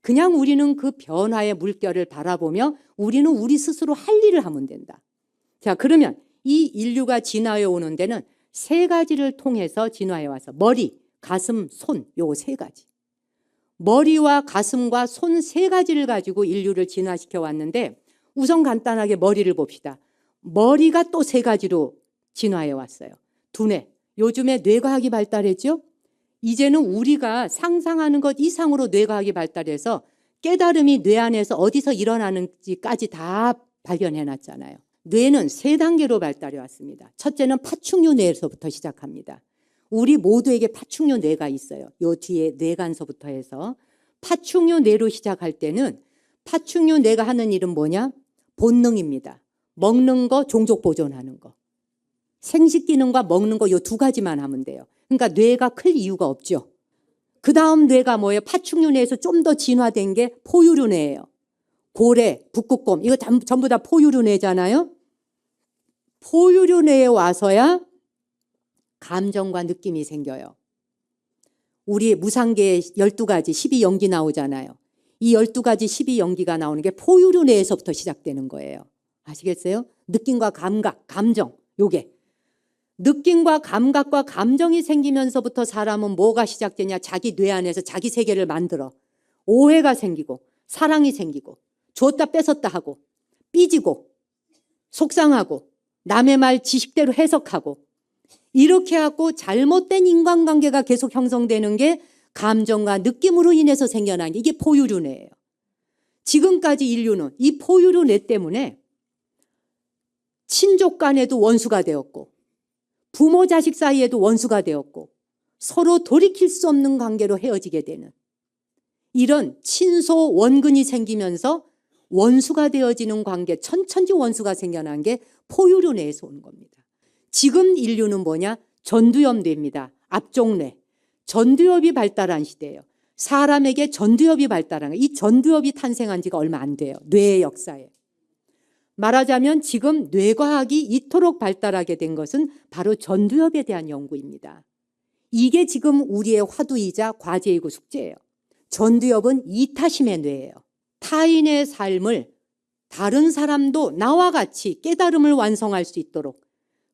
그냥 우리는 그 변화의 물결을 바라보며 우리는 우리 스스로 할 일을 하면 된다. 자, 그러면 이 인류가 진화해 오는 데는 세 가지를 통해서 진화해 와서 머리, 가슴, 손, 요 세 가지. 머리와 가슴과 손 세 가지를 가지고 인류를 진화시켜 왔는데 우선 간단하게 머리를 봅시다. 머리가 또 세 가지로 진화해 왔어요. 두뇌. 요즘에 뇌과학이 발달했죠? 이제는 우리가 상상하는 것 이상으로 뇌과학이 발달해서 깨달음이 뇌 안에서 어디서 일어나는지까지 다 발견해 놨잖아요. 뇌는 세 단계로 발달해 왔습니다. 첫째는 파충류 뇌에서부터 시작합니다. 우리 모두에게 파충류 뇌가 있어요. 요 뒤에 뇌간서부터 해서 파충류 뇌로 시작할 때는 파충류 뇌가 하는 일은 뭐냐? 본능입니다. 먹는 거, 종족 보존하는 거. 생식 기능과 먹는 거 요 두 가지만 하면 돼요. 그러니까 뇌가 클 이유가 없죠. 그 다음 뇌가 뭐예요? 파충류 뇌에서 좀 더 진화된 게 포유류 뇌예요. 고래, 북극곰 이거 전부 다 포유류 뇌잖아요. 포유류 뇌에 와서야 감정과 느낌이 생겨요. 우리 무상계에 12가지 12연기 나오잖아요. 이 12가지 12연기가 나오는 게 포유류 뇌에서부터 시작되는 거예요. 아시겠어요? 느낌과 감각, 감정 요게. 느낌과 감각과 감정이 생기면서부터 사람은 뭐가 시작되냐? 자기 뇌 안에서 자기 세계를 만들어. 오해가 생기고 사랑이 생기고 줬다 뺏었다 하고 삐지고 속상하고 남의 말 지식대로 해석하고 이렇게 하고 잘못된 인간관계가 계속 형성되는 게 감정과 느낌으로 인해서 생겨난 게 이게 포유류 뇌예요. 지금까지 인류는 이 포유류 뇌 때문에 친족 간에도 원수가 되었고 부모 자식 사이에도 원수가 되었고 서로 돌이킬 수 없는 관계로 헤어지게 되는 이런 친소 원근이 생기면서 원수가 되어지는 관계, 천천지 원수가 생겨난 게 포유류 뇌에서 오는 겁니다. 지금 인류는 뭐냐? 전두엽뇌입니다. 앞쪽뇌. 전두엽이 발달한 시대예요. 사람에게 전두엽이 발달한 거예요. 이 전두엽이 탄생한 지가 얼마 안 돼요. 뇌의 역사에. 말하자면 지금 뇌과학이 이토록 발달하게 된 것은 바로 전두엽에 대한 연구입니다. 이게 지금 우리의 화두이자 과제이고 숙제예요. 전두엽은 이타심의 뇌예요. 타인의 삶을 다른 사람도 나와 같이 깨달음을 완성할 수 있도록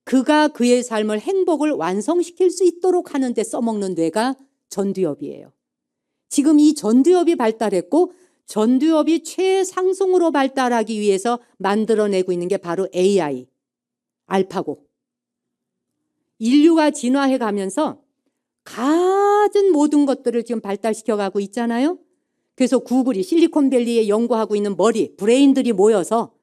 그가 그의 삶을 행복을 완성시킬 수 있도록 하는 데 써먹는 뇌가 전두엽이에요. 지금 이 전두엽이 발달했고 전두엽이 최상승으로 발달하기 위해서 만들어내고 있는 게 바로 AI, 알파고. 인류가 진화해 가면서 가진 모든 것들을 지금 발달시켜가고 있잖아요. 그래서 구글이 실리콘밸리에 연구하고 있는 브레인들이 모여서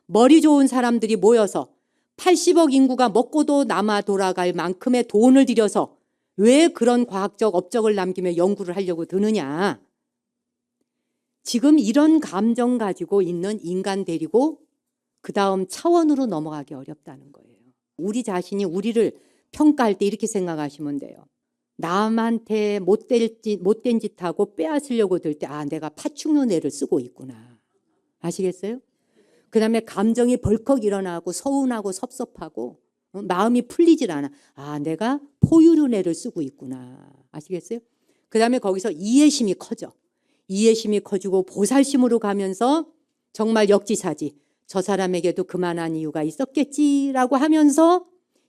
머리 좋은 사람들이 모여서 80억 인구가 먹고도 남아 돌아갈 만큼의 돈을 들여서 왜 그런 과학적 업적을 남기며 연구를 하려고 드느냐. 지금 이런 감정 가지고 있는 인간 데리고 그 다음 차원으로 넘어가기 어렵다는 거예요. 우리 자신이 우리를 평가할 때 이렇게 생각하시면 돼요. 남한테 못된 짓 하고 빼앗으려고 들 때 내가 파충류뇌를 쓰고 있구나. 아시겠어요? 그 다음에 감정이 벌컥 일어나고 서운하고 섭섭하고 마음이 풀리질 않아. 내가 포유류뇌를 쓰고 있구나. 아시겠어요? 그 다음에 거기서 이해심이 커져. 이해심이 커지고 보살심으로 가면서 정말 역지사지. 저 사람에게도 그만한 이유가 있었겠지라고 하면서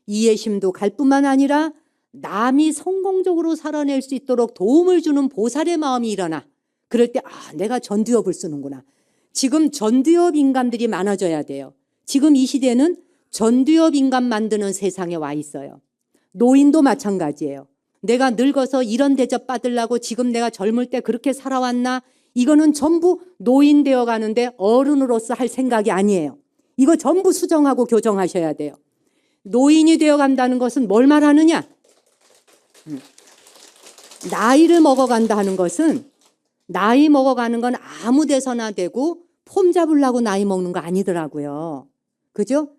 이해심도 갈 뿐만 아니라 남이 성공적으로 살아낼 수 있도록 도움을 주는 보살의 마음이 일어나. 그럴 때 내가 전두엽을 쓰는구나. 지금 전두엽 인간들이 많아져야 돼요. 지금 이 시대는 전두엽 인간 만드는 세상에 와 있어요. 노인도 마찬가지예요. 내가 늙어서 이런 대접 받으려고 지금 내가 젊을 때 그렇게 살아왔나? 이거는 전부 노인 되어 가는데 어른으로서 할 생각이 아니에요. 이거 전부 수정하고 교정하셔야 돼요. 노인이 되어 간다는 것은 뭘 말하느냐? 나이를 먹어간다 하는 것은 나이 먹어가는 건 아무 데서나 되고 폼 잡으려고 나이 먹는 거 아니더라고요. 그죠?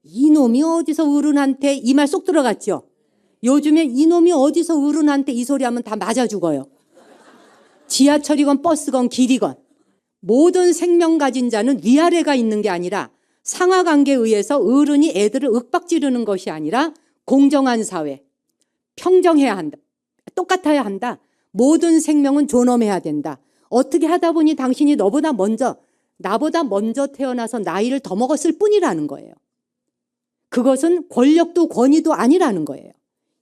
이놈이 어디서 어른한테 이 말 쏙 들어갔죠? 요즘에 이놈이 어디서 어른한테 이 소리 하면 다 맞아 죽어요. 지하철이건 버스건 길이건. 모든 생명 가진 자는 위아래가 있는 게 아니라 상하관계에 의해서 어른이 애들을 윽박지르는 것이 아니라 공정한 사회, 평정해야 한다. 똑같아야 한다. 모든 생명은 존엄해야 된다. 어떻게 하다 보니 당신이 나보다 먼저 태어나서 나이를 더 먹었을 뿐이라는 거예요. 그것은 권력도 권위도 아니라는 거예요.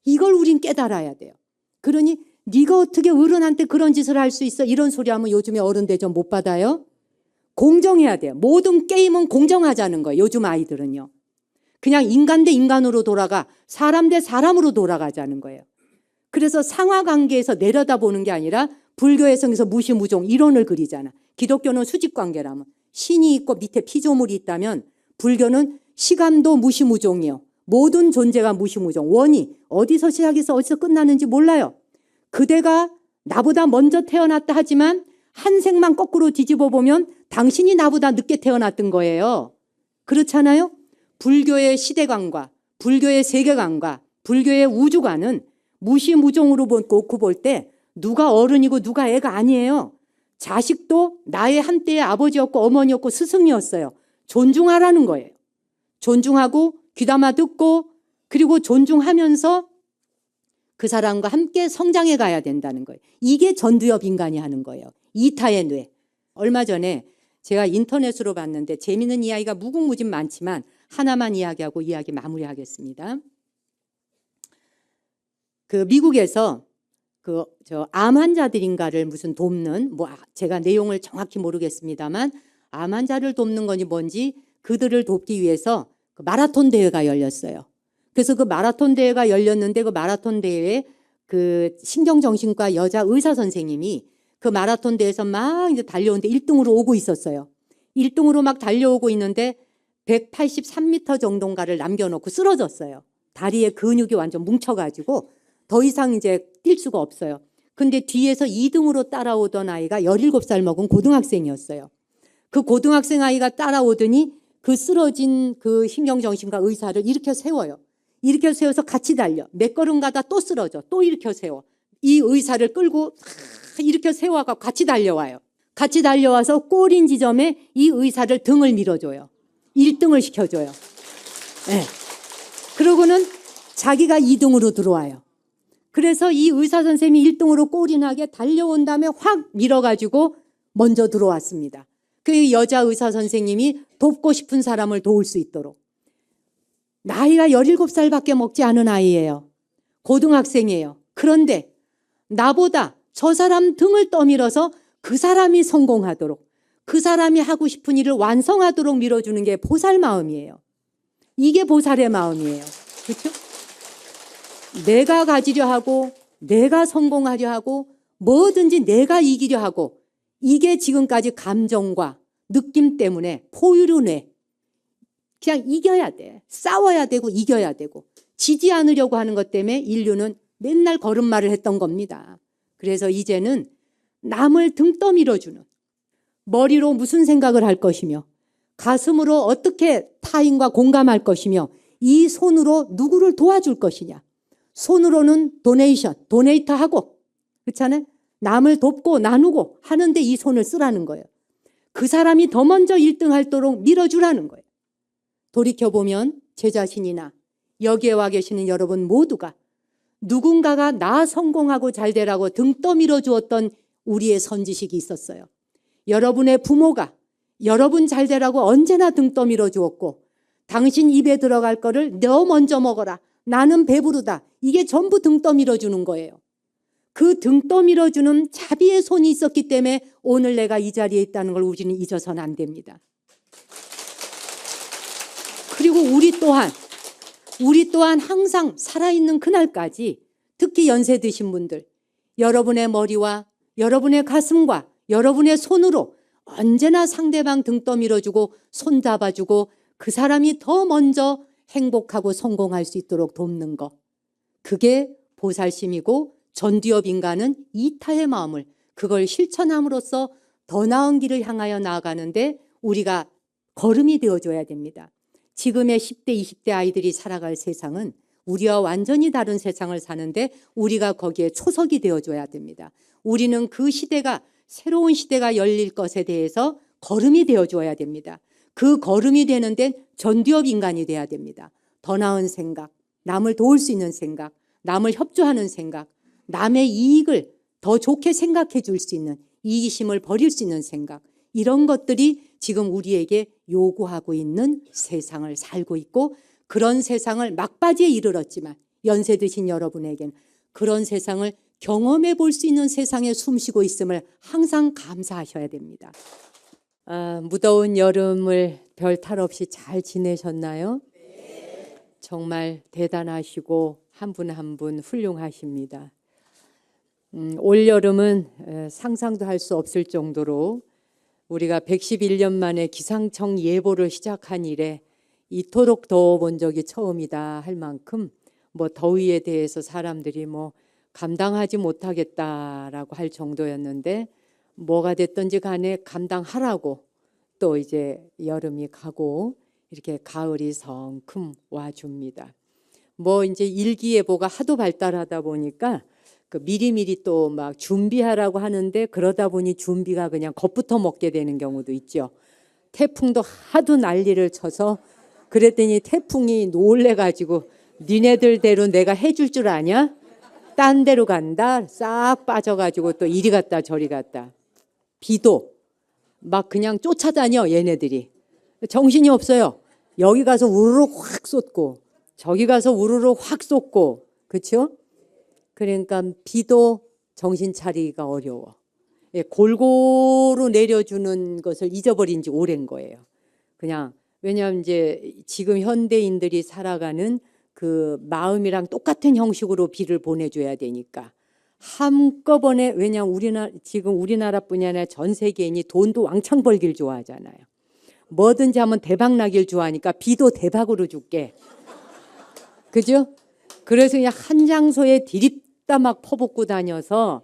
이걸 우린 깨달아야 돼요. 그러니 네가 어떻게 어른한테 그런 짓을 할 수 있어? 이런 소리 하면 요즘에 어른 대접 못 받아요. 공정해야 돼요. 모든 게임은 공정하자는 거예요. 요즘 아이들은요. 그냥 인간 대 인간으로 돌아가, 사람 대 사람으로 돌아가자는 거예요. 그래서 상하관계에서 내려다보는 게 아니라 불교에서 무시무종 이론을 그리잖아. 기독교는 수직관계라면 신이 있고 밑에 피조물이 있다면 불교는 시간도 무시무종이에요. 모든 존재가 무시무종. 원이 어디서 시작해서 어디서 끝나는지 몰라요. 그대가 나보다 먼저 태어났다 하지만 한 생만 거꾸로 뒤집어 보면 당신이 나보다 늦게 태어났던 거예요. 그렇잖아요? 불교의 시대관과 불교의 세계관과 불교의 우주관은 무시무종으로 놓고 볼 때 누가 어른이고 누가 애가 아니에요. 자식도 나의 한때의 아버지였고 어머니였고 스승이었어요. 존중하라는 거예요. 존중하고 귀담아 듣고 그리고 존중하면서 그 사람과 함께 성장해 가야 된다는 거예요. 이게 전두엽 인간이 하는 거예요. 이타의 뇌. 얼마 전에 제가 인터넷으로 봤는데 재미있는 이야기가 무궁무진 많지만 하나만 이야기하고 이야기 마무리하겠습니다. 그 미국에서 암 환자들인가를 무슨 돕는 제가 내용을 정확히 모르겠습니다만 암 환자를 돕는 건지 뭔지 그들을 돕기 위해서 그 마라톤 대회가 열렸어요. 그래서 그 마라톤 대회가 열렸는데 그 마라톤 대회에 그 신경정신과 여자 의사 선생님이 그 마라톤 대회에서 막 이제 달려오는데 1등으로 오고 있었어요. 1등으로 막 달려오고 있는데 183m 정도인가를 남겨놓고 쓰러졌어요. 다리에 근육이 완전 뭉쳐가지고 더 이상 이제 뛸 수가 없어요. 근데 뒤에서 2등으로 따라오던 아이가 17살 먹은 고등학생이었어요. 그 고등학생 아이가 따라오더니 그 쓰러진 그 신경정신과 의사를 일으켜 세워요. 일으켜 세워서 같이 달려. 몇 걸음 가다 또 쓰러져. 또 일으켜 세워. 이 의사를 끌고 일으켜 세워서 같이 달려와요. 같이 달려와서 골인 지점에 이 의사를 등을 밀어줘요. 1등을 시켜줘요. 네. 그러고는 자기가 2등으로 들어와요. 그래서 이 의사 선생님이 1등으로 골인하게 달려온 다음에 확 밀어가지고 먼저 들어왔습니다. 그 여자 의사 선생님이 돕고 싶은 사람을 도울 수 있도록. 나이가 17살밖에 먹지 않은 아이예요. 고등학생이에요. 그런데 나보다 저 사람 등을 떠밀어서 그 사람이 성공하도록, 그 사람이 하고 싶은 일을 완성하도록 밀어주는 게 보살 마음이에요. 이게 보살의 마음이에요. 그렇죠? 내가 가지려 하고, 내가 성공하려 하고, 뭐든지 내가 이기려 하고, 이게 지금까지 감정과 느낌 때문에 포유류 뇌. 그냥 이겨야 돼. 싸워야 되고 이겨야 되고 지지 않으려고 하는 것 때문에 인류는 맨날 걸음마를 했던 겁니다. 그래서 이제는 남을 등 떠밀어주는, 머리로 무슨 생각을 할 것이며 가슴으로 어떻게 타인과 공감할 것이며 이 손으로 누구를 도와줄 것이냐. 손으로는 도네이터하고, 그렇잖아요. 남을 돕고 나누고 하는데 이 손을 쓰라는 거예요. 그 사람이 더 먼저 1등 하도록 밀어주라는 거예요. 돌이켜보면 제 자신이나 여기에 와 계시는 여러분 모두가 누군가가 나 성공하고 잘 되라고 등 떠밀어 주었던 우리의 선지식이 있었어요. 여러분의 부모가 여러분 잘 되라고 언제나 등 떠밀어 주었고, 당신 입에 들어갈 거를 너 먼저 먹어라. 나는 배부르다. 이게 전부 등 떠밀어 주는 거예요. 그 등 떠밀어 주는 자비의 손이 있었기 때문에 오늘 내가 이 자리에 있다는 걸 우리는 잊어서는 안 됩니다. 그리고 우리 또한 항상 살아있는 그날까지, 특히 연세 드신 분들, 여러분의 머리와 여러분의 가슴과 여러분의 손으로 언제나 상대방 등 떠밀어주고 손 잡아주고 그 사람이 더 먼저 행복하고 성공할 수 있도록 돕는 것. 그게 보살심이고, 전두엽 인간은 이타의 마음을, 그걸 실천함으로써 더 나은 길을 향하여 나아가는데 우리가 걸음이 되어줘야 됩니다. 지금의 10대, 20대 아이들이 살아갈 세상은 우리와 완전히 다른 세상을 사는데 우리가 거기에 초석이 되어줘야 됩니다. 우리는 그 시대가, 새로운 시대가 열릴 것에 대해서 걸음이 되어줘야 됩니다. 그 걸음이 되는 데는 전두엽 인간이 돼야 됩니다. 더 나은 생각, 남을 도울 수 있는 생각, 남을 협조하는 생각, 남의 이익을 더 좋게 생각해 줄 수 있는, 이기심을 버릴 수 있는 생각, 이런 것들이 지금 우리에게 요구하고 있는 세상을 살고 있고, 그런 세상을 막바지에 이르렀지만 연세 드신 여러분에게는 그런 세상을 경험해 볼 수 있는 세상에 숨쉬고 있음을 항상 감사하셔야 됩니다. 무더운 여름을 별 탈 없이 잘 지내셨나요? 네. 정말 대단하시고 한 분 한 분 훌륭하십니다. 올 여름은 상상도 할 수 없을 정도로 우리가 111년 만에 기상청 예보를 시작한 이래 이토록 더워본 적이 처음이다 할 만큼 더위에 대해서 사람들이 감당하지 못하겠다라고 할 정도였는데, 뭐가 됐든지 간에 감당하라고 또 이제 여름이 가고 이렇게 가을이 성큼 와줍니다. 이제 일기예보가 하도 발달하다 보니까 미리미리 또 막 준비하라고 하는데, 그러다 보니 준비가 그냥 겁부터 먹게 되는 경우도 있죠. 태풍도 하도 난리를 쳐서 그랬더니 태풍이 놀래가지고 니네들대로 내가 해줄 줄 아냐? 딴 데로 간다. 싹 빠져가지고 또 이리 갔다 저리 갔다. 비도 막 그냥 쫓아다녀 얘네들이. 정신이 없어요. 여기 가서 우르르 확 쏟고 저기 가서 우르르 확 쏟고, 그렇죠? 그러니까 비도 정신 차리기가 어려워. 골고루 내려주는 것을 잊어버린 지 오랜 거예요. 그냥 왜냐하면 이제 지금 현대인들이 살아가는 그 마음이랑 똑같은 형식으로 비를 보내줘야 되니까 한꺼번에, 왜냐하면 지금 우리나라뿐이 아니라 전 세계인이 돈도 왕창 벌길 좋아하잖아요. 뭐든지 하면 대박 나길 좋아하니까 비도 대박으로 줄게. 그죠? 그래서 그냥 한 장소에 디립다 막 퍼붓고 다녀서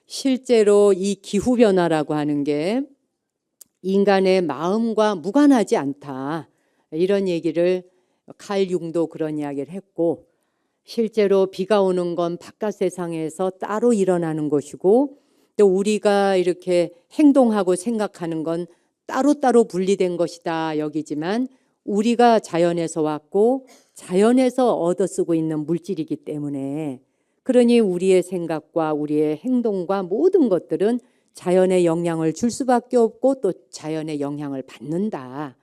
실제로 이 기후변화라고 하는 게 인간의 마음과 무관하지 않다. 이런 얘기를 칼 융도 그런 이야기를 했고, 실제로 비가 오는 건 바깥 세상에서 따로 일어나는 것이고, 또 우리가 이렇게 행동하고 생각하는 건 따로따로 분리된 것이다 여기지만, 우리가 자연에서 왔고 자연에서 얻어쓰고 있는 물질이기 때문에, 그러니 우리의 생각과 우리의 행동과 모든 것들은 자연에 영향을 줄 수밖에 없고 또 자연의 영향을 받는다.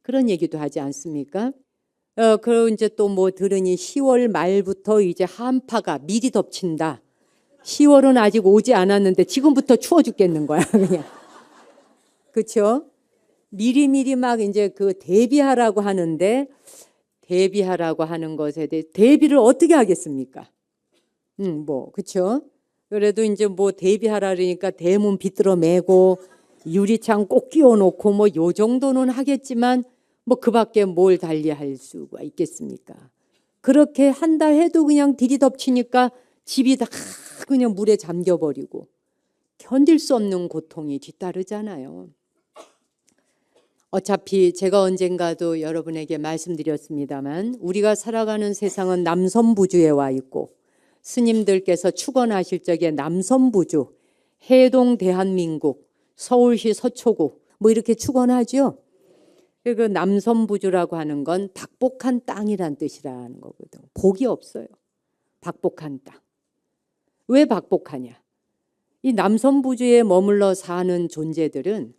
그런 얘기도 하지 않습니까? 그리고 이제 또 뭐 들으니 10월 말부터 이제 한파가 미리 덮친다. 10월은 아직 오지 않았는데 지금부터 추워 죽겠는 거야, 그냥. 그렇죠? 미리미리 막 이제 그 대비하라고 하는데, 대비하라고 하는 것에 대해 대비를 어떻게 하겠습니까? 뭐 그렇죠? 그래도 이제 뭐 대비하라 그러니까 대문 비틀어 매고 유리창 꼭 끼워 놓고 뭐 요 정도는 하겠지만, 뭐 그밖에 뭘 달리할 수가 있겠습니까? 그렇게 한다 해도 그냥 들이덮치니까 집이 다 그냥 물에 잠겨버리고 견딜 수 없는 고통이 뒤따르잖아요. 어차피 제가 언젠가도 여러분에게 말씀드렸습니다만, 우리가 살아가는 세상은 남선부주에 와 있고, 스님들께서 축원하실 적에 남선부주, 해동 대한민국, 서울시 서초구 뭐 이렇게 축원하죠. 그 남선부주라고 하는 건 박복한 땅이란 뜻이라는 거거든. 복이 없어요. 박복한 땅. 왜 박복하냐? 이 남선부주에 머물러 사는 존재들은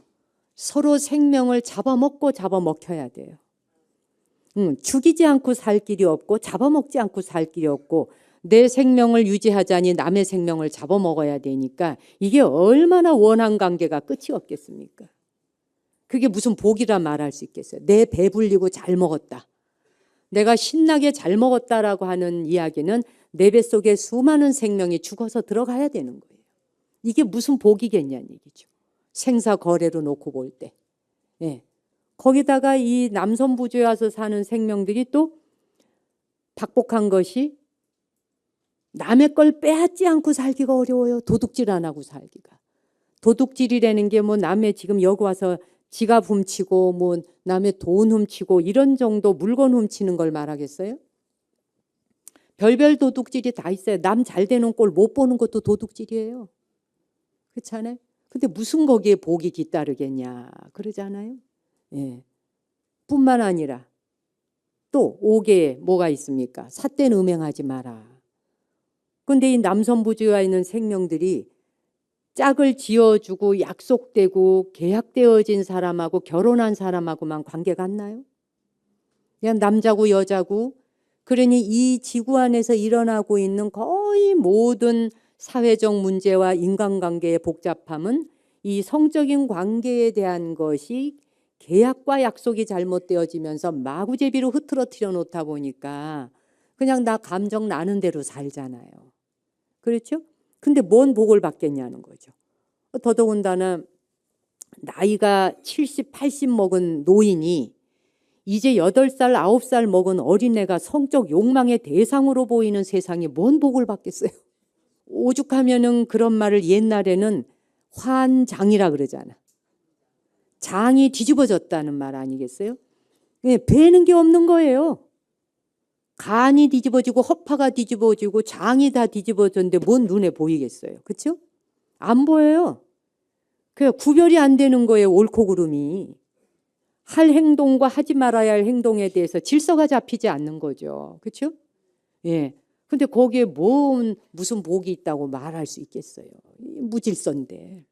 서로 생명을 잡아먹고 잡아먹혀야 돼요. 죽이지 않고 살 길이 없고 잡아먹지 않고 살 길이 없고, 내 생명을 유지하자니 남의 생명을 잡아먹어야 되니까 이게 얼마나 원한 관계가 끝이 없겠습니까? 그게 무슨 복이라 말할 수 있겠어요? 내 배불리고 잘 먹었다, 내가 신나게 잘 먹었다라고 하는 이야기는 내 뱃속에 수많은 생명이 죽어서 들어가야 되는 거예요. 이게 무슨 복이겠냐는 얘기죠. 생사 거래로 놓고 볼 때. 예. 거기다가 이 남선부주에 와서 사는 생명들이 또 박복한 것이 남의 걸 빼앗지 않고 살기가 어려워요. 도둑질 안 하고 살기가. 도둑질이라는 게 뭐 남의 지금 여기 와서 지갑 훔치고 뭐 남의 돈 훔치고 이런 정도 물건 훔치는 걸 말하겠어요? 별별 도둑질이 다 있어요. 남 잘 되는 꼴 못 보는 것도 도둑질이에요. 그렇잖아요? 근데 무슨 거기에 복이 뒤따르겠냐 그러잖아요. 예. 뿐만 아니라 또 5개에 뭐가 있습니까? 삿된 음행하지 마라. 근데 이 남선부주에 있는 생명들이 짝을 지어주고 약속되고 계약되어진 사람하고 결혼한 사람하고만 관계가 안 나요? 그냥 남자고 여자고. 그러니 이 지구 안에서 일어나고 있는 거의 모든 사회적 문제와 인간관계의 복잡함은 이 성적인 관계에 대한 것이 계약과 약속이 잘못되어지면서 마구제비로 흐트러뜨려 놓다 보니까 그냥 나 감정 나는 대로 살잖아요. 그렇죠? 근데 뭔 복을 받겠냐는 거죠. 더더군다나 나이가 70, 80 먹은 노인이 이제 8살, 9살 먹은 어린애가 성적 욕망의 대상으로 보이는 세상에 뭔 복을 받겠어요? 오죽하면은 그런 말을 옛날에는 환장이라 그러잖아. 장이 뒤집어졌다는 말 아니겠어요? 배는 게 없는 거예요. 간이 뒤집어지고 허파가 뒤집어지고 장이 다 뒤집어졌는데 뭔 눈에 보이겠어요? 그렇죠? 안 보여요. 그 구별이 안 되는 거예요. 옳고 그름이. 할 행동과 하지 말아야 할 행동에 대해서 질서가 잡히지 않는 거죠. 그렇죠? 예. 근데 거기에 무슨 복이 있다고 말할 수 있겠어요? 무질서인데.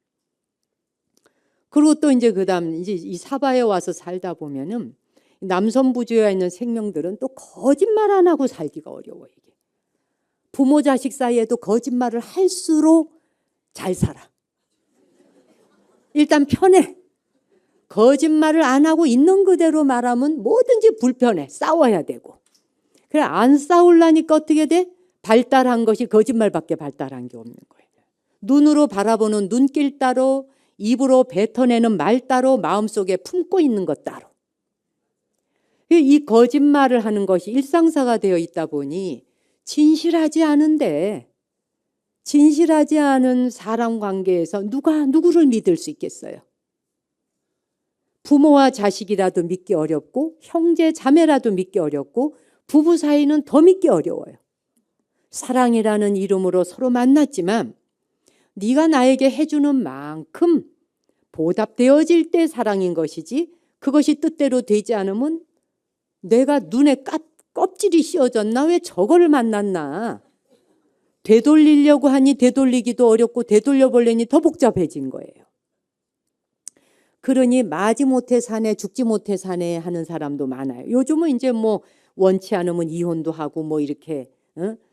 그리고 또 이제 그다음 이제 이 사바에 와서 살다 보면은 남선부주에 있는 생명들은 또 거짓말 안 하고 살기가 어려워. 이게 부모 자식 사이에도 거짓말을 할수록 잘 살아. 일단 편해. 거짓말을 안 하고 있는 그대로 말하면 뭐든지 불편해. 싸워야 되고. 그래 안 싸우려니까 어떻게 돼? 발달한 것이 거짓말밖에 발달한 게 없는 거예요. 눈으로 바라보는 눈길 따로, 입으로 뱉어내는 말 따로, 마음속에 품고 있는 것 따로. 이 거짓말을 하는 것이 일상사가 되어 있다 보니 진실하지 않은데, 진실하지 않은 사람 관계에서 누가 누구를 믿을 수 있겠어요? 부모와 자식이라도 믿기 어렵고, 형제 자매라도 믿기 어렵고, 부부 사이는 더 믿기 어려워요. 사랑이라는 이름으로 서로 만났지만 네가 나에게 해주는 만큼 보답되어질 때 사랑인 것이지, 그것이 뜻대로 되지 않으면 내가 눈에 껍질이 씌어졌나? 왜 저거를 만났나? 되돌리려고 하니 되돌리기도 어렵고 되돌려보려니 더 복잡해진 거예요. 그러니 마지못해 사네 죽지 못해 사네 하는 사람도 많아요. 요즘은 이제 뭐 원치 않으면 이혼도 하고 뭐 이렇게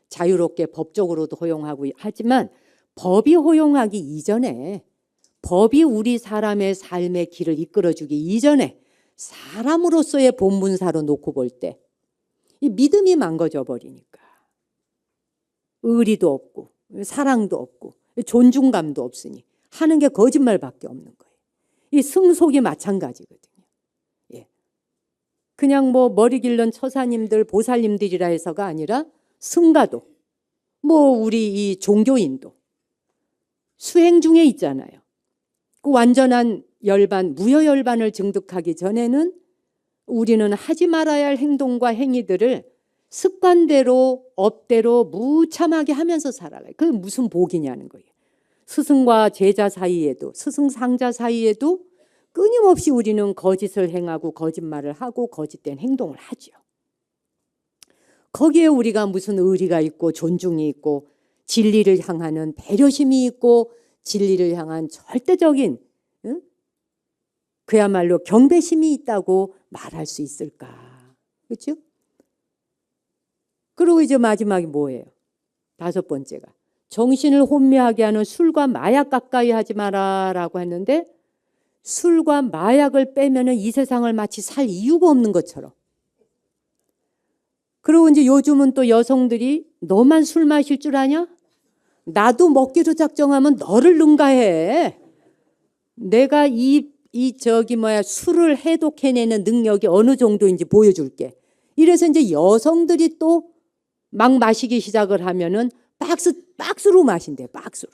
자유롭게 법적으로도 허용하고 하지만, 법이 허용하기 이전에, 법이 우리 사람의 삶의 길을 이끌어주기 이전에 사람으로서의 본분사로 놓고 볼 때 이 믿음이 망가져 버리니까 의리도 없고 사랑도 없고 존중감도 없으니 하는 게 거짓말밖에 없는 거예요. 이 승속이 마찬가지거든요. 예. 그냥 뭐 머리 길른 처사님들, 보살님들이라 해서가 아니라 승가도, 뭐 우리 이 종교인도 수행 중에 있잖아요. 그 완전한 열반, 무여열반을 증득하기 전에는 우리는 하지 말아야 할 행동과 행위들을 습관대로, 업대로 무참하게 하면서 살아가요. 그게 무슨 복이냐는 거예요. 스승과 제자 사이에도, 스승 상자 사이에도 끊임없이 우리는 거짓을 행하고 거짓말을 하고 거짓된 행동을 하죠. 거기에 우리가 무슨 의리가 있고 존중이 있고 진리를 향하는 배려심이 있고 진리를 향한 절대적인 그야말로 경배심이 있다고 말할 수 있을까? 그렇죠? 그리고 이제 마지막이 뭐예요? 5번째가 정신을 혼미하게 하는 술과 마약 가까이 하지 마라 라고 했는데, 술과 마약을 빼면은 이 세상을 마치 살 이유가 없는 것처럼. 그리고 이제 요즘은 또 여성들이 너만 술 마실 줄 아냐? 나도 먹기로 작정하면 너를 능가해. 내가 술을 해독해내는 능력이 어느 정도인지 보여줄게. 이래서 이제 여성들이 또 막 마시기 시작을 하면은 박스로 마신대, 박스로.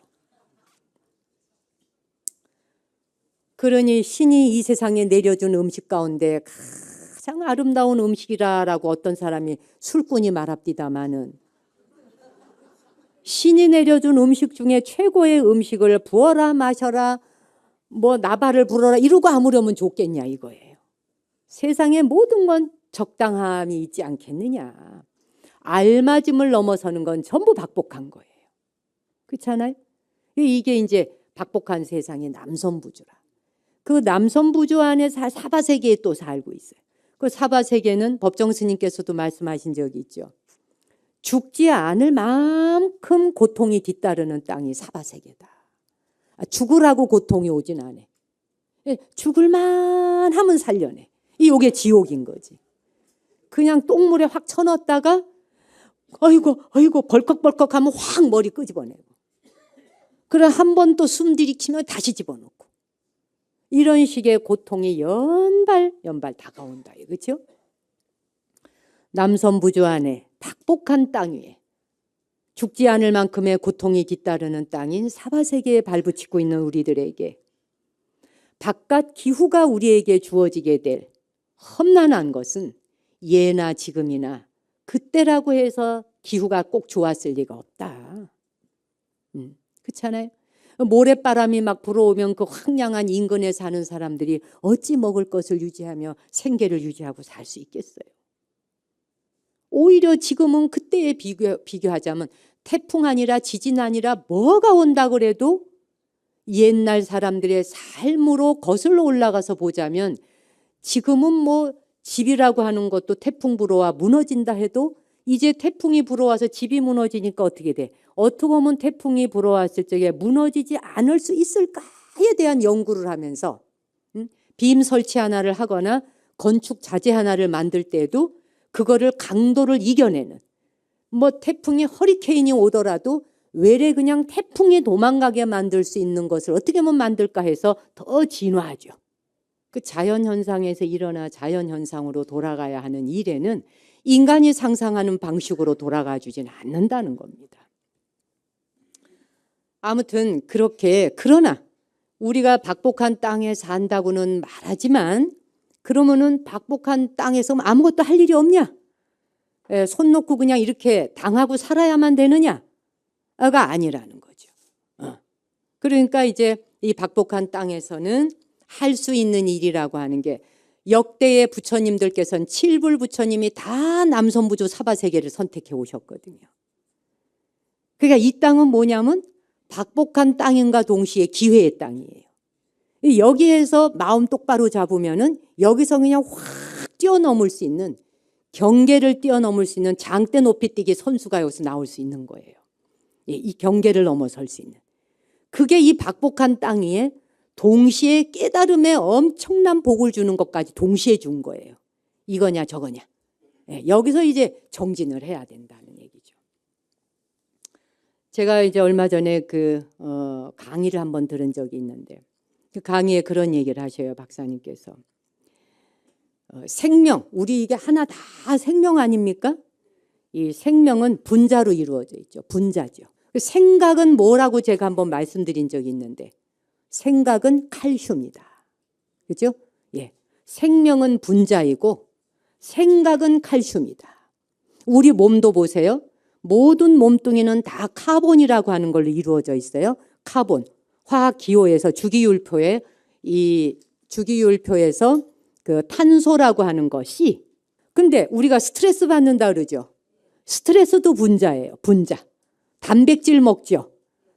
그러니 신이 이 세상에 내려준 음식 가운데 가장 아름다운 음식이라고 어떤 사람이 술꾼이 말합디다마는, 신이 내려준 음식 중에 최고의 음식을 부어라 마셔라 뭐 나발을 불어라 이러고 아무려면 좋겠냐 이거예요. 세상의 모든 건 적당함이 있지 않겠느냐. 알맞음을 넘어서는 건 전부 박복한 거예요. 그렇잖아요? 이게 이제 박복한 세상의 남선부주라. 그 남선부주 안에 사바세계에 또 살고 있어요. 그 사바세계는 법정 스님께서도 말씀하신 적이 있죠. 죽지 않을 만큼 고통이 뒤따르는 땅이 사바세계다. 죽으라고 고통이 오진 않아. 죽을만 하면 살려내. 이게 지옥인 거지. 그냥 똥물에 확 쳐넣었다가 아이고 벌컥벌컥 하면 확 머리 끄집어내고, 그래 한 번 또 숨 들이키면 다시 집어넣고, 이런 식의 고통이 연발 다가온다. 그렇죠? 남선부주 안에 박복한 땅 위에 죽지 않을 만큼의 고통이 뒤따르는 땅인 사바세계에 발붙이고 있는 우리들에게 바깥 기후가 우리에게 주어지게 될 험난한 것은 예나 지금이나 그때라고 해서 기후가 꼭 좋았을 리가 없다. 그렇잖아요? 모래바람이 막 불어오면 그 황량한 인근에 사는 사람들이 어찌 먹을 것을 유지하며 생계를 유지하고 살 수 있겠어요? 오히려 지금은 그때에 비교하자면 태풍 아니라 지진 아니라 뭐가 온다 그래도 옛날 사람들의 삶으로 거슬러 올라가서 보자면 지금은 뭐 집이라고 하는 것도 태풍 불어와 무너진다 해도 이제 태풍이 불어와서 집이 무너지니까 어떻게 돼? 어떻게 보면 태풍이 불어왔을 적에 무너지지 않을 수 있을까에 대한 연구를 하면서 빔 설치 하나를 하거나 건축 자재 하나를 만들 때도 그거를 강도를 이겨내는, 뭐 태풍이 허리케인이 오더라도 외래 그냥 태풍이 도망가게 만들 수 있는 것을 어떻게 하면 만들까 해서 더 진화하죠. 그 자연현상에서 일어나 자연현상으로 돌아가야 하는 일에는 인간이 상상하는 방식으로 돌아가 주진 않는다는 겁니다. 아무튼 그렇게, 그러나 우리가 박복한 땅에 산다고는 말하지만 그러면은 박복한 땅에서 아무것도 할 일이 없냐? 손 놓고 그냥 이렇게 당하고 살아야만 되느냐가 아니라는 거죠. 그러니까 이제 이 박복한 땅에서는 할 수 있는 일이라고 하는 게, 역대의 부처님들께서는 7불 부처님이 다 남선부조 사바세계를 선택해 오셨거든요. 그러니까 이 땅은 뭐냐면 박복한 땅인가 동시에 기회의 땅이에요. 여기에서 마음 똑바로 잡으면은 여기서 그냥 확 뛰어넘을 수 있는, 경계를 뛰어넘을 수 있는 장대 높이 뛰기 선수가 여기서 나올 수 있는 거예요. 이 경계를 넘어설 수 있는. 그게 이 박복한 땅 위에 동시에 깨달음에 엄청난 복을 주는 것까지 동시에 준 거예요. 이거냐 저거냐. 여기서 이제 정진을 해야 된다는 얘기죠. 제가 이제 얼마 전에 강의를 한번 들은 적이 있는데, 그 강의에 그런 얘기를 하셔요, 박사님께서. 생명, 우리 이게 하나 다 생명 아닙니까? 이 생명은 분자로 이루어져 있죠. 분자죠. 생각은 뭐라고 제가 한번 말씀드린 적이 있는데, 생각은 칼슘이다. 그죠? 예. 생명은 분자이고 생각은 칼슘이다. 우리 몸도 보세요. 모든 몸뚱이는 다 카본이라고 하는 걸로 이루어져 있어요. 카본. 화학 기호에서 주기율표에, 이 주기율표에서 그 탄소라고 하는 것이, 근데 우리가 스트레스 받는다 그러죠. 스트레스도 분자예요. 분자. 단백질 먹죠.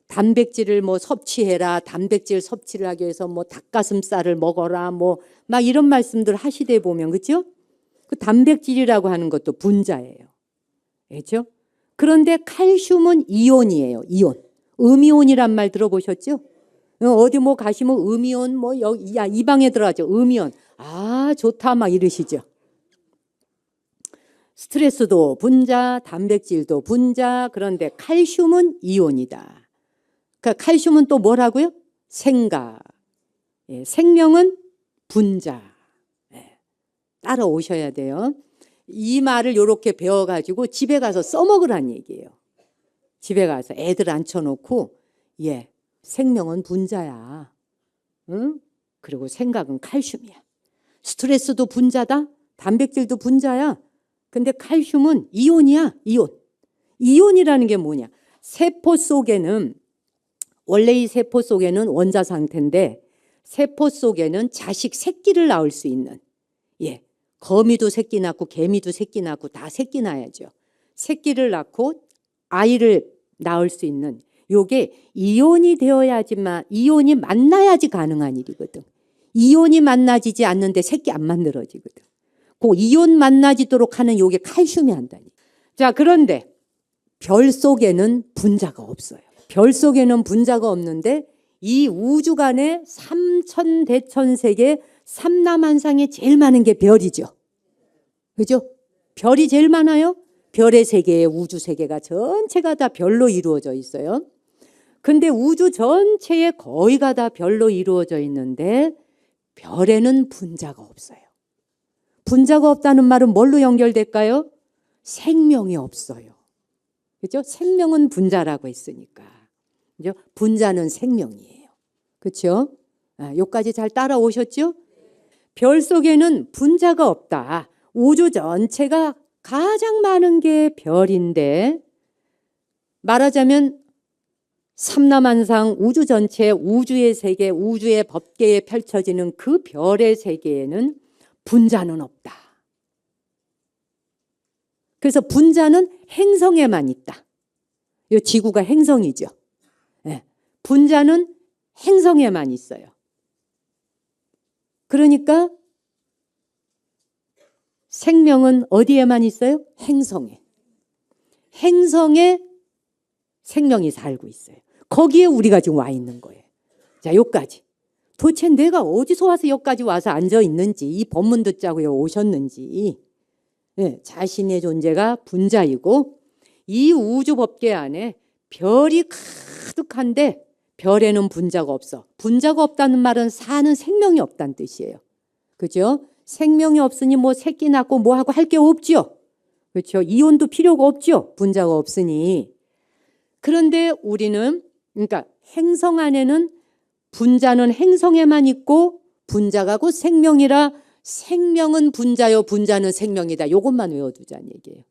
단백질을 뭐 섭취해라. 단백질 섭취를 하기 위해서 뭐 닭가슴살을 먹어라. 뭐 막 이런 말씀들 하시대 보면, 그렇죠? 그 단백질이라고 하는 것도 분자예요. 그렇죠? 그런데 칼슘은 이온이에요. 이온. 음이온이란 말 들어보셨죠? 어디 뭐 가시면 음이온 뭐 여기 이 방에 들어가죠. 음이온. 아, 좋다 막 이러시죠. 스트레스도 분자, 단백질도 분자. 그런데 칼슘은 이온이다. 그러니까 칼슘은 또 뭐라고요? 생각. 예, 생명은 분자. 예, 따라오셔야 돼요. 이 말을 이렇게 배워가지고 집에 가서 써먹으란 얘기예요. 집에 가서 애들 앉혀놓고, 예, 생명은 분자야. 응? 그리고 생각은 칼슘이야. 스트레스도 분자다. 단백질도 분자야. 근데 칼슘은 이온이야. 이온. 이온이라는 게 뭐냐? 세포 속에는, 원래 이 세포 속에는 원자 상태인데, 세포 속에는 자식 새끼를 낳을 수 있는, 예, 거미도 새끼 낳고 개미도 새끼 낳고 다 새끼 낳아야죠. 새끼를 낳고 아이를 낳을 수 있는, 요게 이온이 되어야지만, 이온이 만나야지 가능한 일이거든. 이온이 만나지지 않는데 새끼 안 만들어지거든. 그 이온 만나지도록 하는 요게 칼슘이 한다니. 자, 그런데 별 속에는 분자가 없어요. 별 속에는 분자가 없는데 이 우주간에 삼천대천세계 삼남한상에 제일 많은 게 별이죠. 그죠? 별이 제일 많아요. 별의 세계에 우주 세계가 전체가 다 별로 이루어져 있어요. 근데 우주 전체에 거의가 다 별로 이루어져 있는데 별에는 분자가 없어요. 분자가 없다는 말은 뭘로 연결될까요? 생명이 없어요. 그죠? 생명은 분자라고 했으니까. 그죠? 분자는 생명이에요. 그렇죠? 여기까지 잘 따라오셨죠? 별 속에는 분자가 없다. 우주 전체가 가장 많은 게 별인데, 말하자면 삼남한상 우주 전체, 우주의 세계, 우주의 법계에 펼쳐지는 그 별의 세계에는 분자는 없다. 그래서 분자는 행성에만 있다. 이 지구가 행성이죠. 네. 분자는 행성에만 있어요. 그러니까 생명은 어디에만 있어요? 행성에. 행성에 생명이 살고 있어요. 거기에 우리가 지금 와 있는 거예요. 자, 여기까지. 도대체 내가 어디서 와서 여기까지 와서 앉아 있는지, 이 법문 듣자고 여기 오셨는지, 네, 자신의 존재가 분자이고 이 우주 법계 안에 별이 가득한데 별에는 분자가 없어. 분자가 없다는 말은 사는 생명이 없다는 뜻이에요. 그죠? 생명이 없으니 뭐 새끼 낳고 뭐 하고 할 게 없죠. 그렇죠? 이혼도 필요가 없죠. 분자가 없으니. 그런데 우리는 그러니까 행성 안에는 분자는 행성에만 있고 분자가 곧 생명이라 생명은 분자요 분자는 생명이다. 이것만 외워두자는 얘기예요.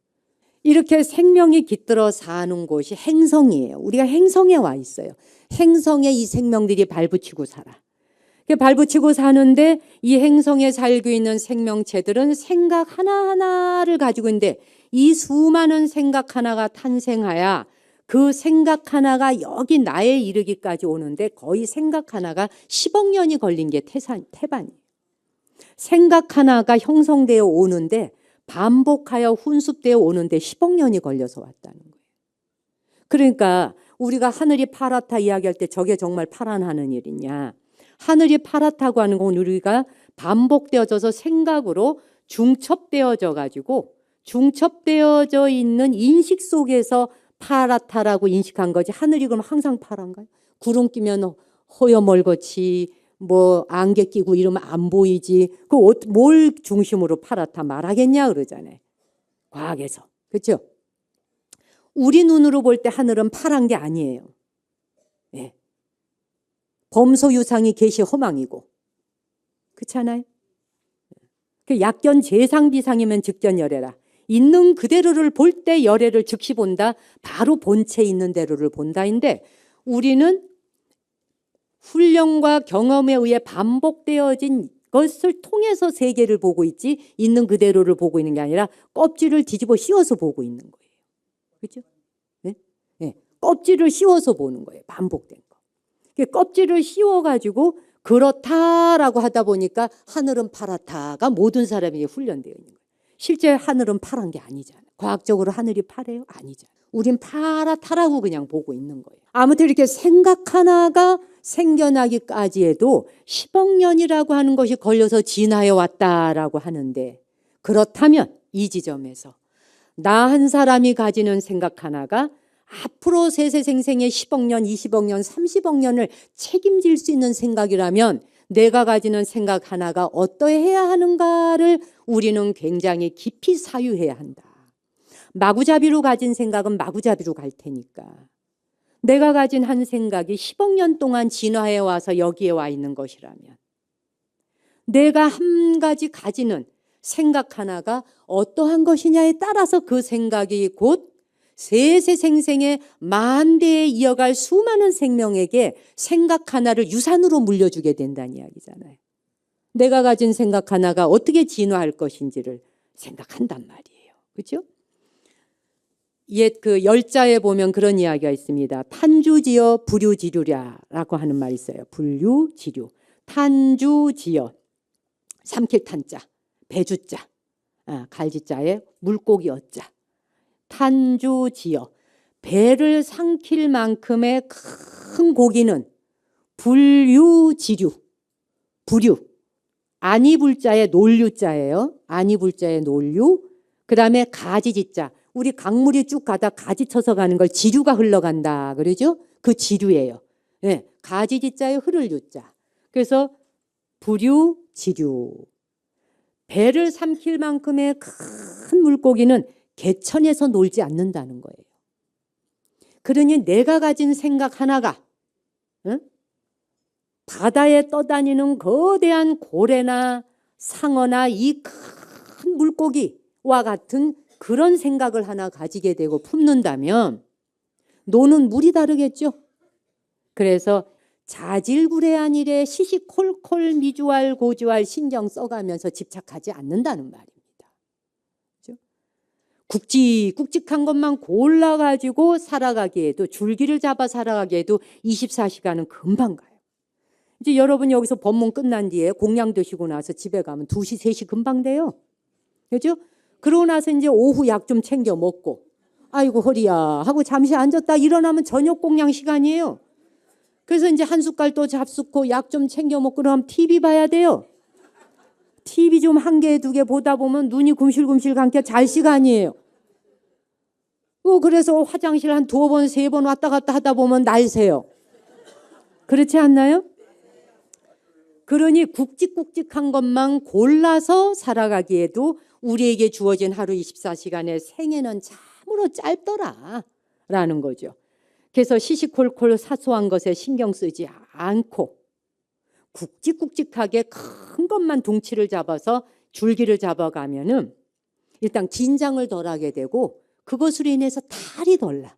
이렇게 생명이 깃들어 사는 곳이 행성이에요. 우리가 행성에 와 있어요. 행성에 이 생명들이 발붙이고 살아. 발붙이고 사는데 이 행성에 살고 있는 생명체들은 생각 하나하나를 가지고 있는데 이 수많은 생각 하나가 탄생하여 그 생각 하나가 여기 나에 이르기까지 오는데 거의 생각 하나가 10억 년이 걸린 게 태반이에요. 생각 하나가 형성되어 오는데 반복하여 훈습되어 오는데 10억 년이 걸려서 왔다는 거예요. 그러니까 우리가 하늘이 파랗다 이야기할 때 저게 정말 파란 하늘이냐. 하늘이 파랗다고 하는 건 우리가 반복되어져서 생각으로 중첩되어져 가지고 중첩되어져 있는 인식 속에서 파랗다라고 인식한 거지. 하늘이 그럼 항상 파란가요? 구름 끼면 허여멀겋이 뭐 안개 끼고 이러면 안 보이지. 뭘 중심으로 파랗다 말하겠냐 그러잖아요. 과학에서. 그렇죠? 우리 눈으로 볼 때 하늘은 파란 게 아니에요. 네. 범소유상이 계시 허망이고. 그렇잖아요? 약견 재상비상이면 즉견열애라. 있는 그대로를 볼 때 열애를 즉시 본다. 바로 본체 있는 대로를 본다인데 우리는 훈련과 경험에 의해 반복되어진 것을 통해서 세계를 보고 있지 있는 그대로를 보고 있는 게 아니라 껍질을 뒤집어 씌워서 보고 있는 거예요. 그렇죠? 네? 네. 껍질을 씌워서 보는 거예요. 반복된 거. 껍질을 씌워가지고 그렇다라고 하다 보니까 하늘은 파랗다가 모든 사람에게 훈련되어 있는 거예요. 실제 하늘은 파란 게 아니잖아요. 과학적으로 하늘이 파래요? 아니잖아요. 우린 파랗다라고 그냥 보고 있는 거예요. 아무튼 이렇게 생각 하나가 생겨나기까지 해도 10억 년이라고 하는 것이 걸려서 진화해 왔다라고 하는데 그렇다면 이 지점에서 나 한 사람이 가지는 생각 하나가 앞으로 세세생생의 10억 년, 20억 년, 30억 년을 책임질 수 있는 생각이라면 내가 가지는 생각 하나가 어떠해야 하는가를 우리는 굉장히 깊이 사유해야 한다. 마구잡이로 가진 생각은 마구잡이로 갈 테니까. 내가 가진 한 생각이 10억 년 동안 진화해 와서 여기에 와 있는 것이라면 내가 한 가지 가지는 생각 하나가 어떠한 것이냐에 따라서 그 생각이 곧 세세생생의 만대에 이어갈 수많은 생명에게 생각 하나를 유산으로 물려주게 된다는 이야기잖아요. 내가 가진 생각 하나가 어떻게 진화할 것인지를 생각한단 말이에요. 그렇죠? 옛 그 열자에 보면 그런 이야기가 있습니다. 탄주지어 불유지류랴라고 하는 말이 있어요. 불유지류. 탄주지어. 삼킬 탄자. 배주자. 갈지자에 물고기 어자. 탄주지어. 배를 삼킬 만큼의 큰 고기는 불유지류. 불유. 아니불자에 논류자예요. 아니불자에 논류. 그 다음에 가지지자. 우리 강물이 쭉 가다 가지 쳐서 가는 걸 지류가 흘러간다. 그러죠? 그 지류예요. 네, 가지지자에 흐를 유자. 그래서 불유, 지류. 배를 삼킬 만큼의 큰 물고기는 개천에서 놀지 않는다는 거예요. 그러니 내가 가진 생각 하나가 바다에 떠다니는 거대한 고래나 상어나 이 큰 물고기와 같은 그런 생각을 하나 가지게 되고 품는다면 노는 물이 다르겠죠. 그래서 자질구레한 일에 시시콜콜 미주알 고주알 신경 써가면서 집착하지 않는다는 말입니다. 그렇죠? 굵직굵직한 것만 골라가지고 살아가기에도 줄기를 잡아 살아가기에도 24시간은 금방 가요. 이제 여러분 여기서 법문 끝난 뒤에 공양 드시고 나서 집에 가면 2시, 3시 금방 돼요. 그렇죠? 그러고 나서 이제 오후 약 좀 챙겨 먹고 아이고 허리야 하고 잠시 앉았다 일어나면 저녁 공양 시간이에요. 그래서 이제 한 숟갈 또 잡수고 약 좀 챙겨 먹고 그럼 TV 봐야 돼요. TV 좀 한 개, 2개 보다 보면 눈이 금실금실 감겨 잘 시간이에요. 그래서 화장실 한 2번, 3번 왔다 갔다 하다 보면 날 새요. 그렇지 않나요? 그러니 굵직굵직한 것만 골라서 살아가기에도 우리에게 주어진 하루 24시간의 생애는 참으로 짧더라라는 거죠. 그래서 시시콜콜 사소한 것에 신경 쓰지 않고 굵직굵직하게 큰 것만 둥치를 잡아서 줄기를 잡아가면은 일단 긴장을 덜하게 되고 그것으로 인해서 탈이 덜 나.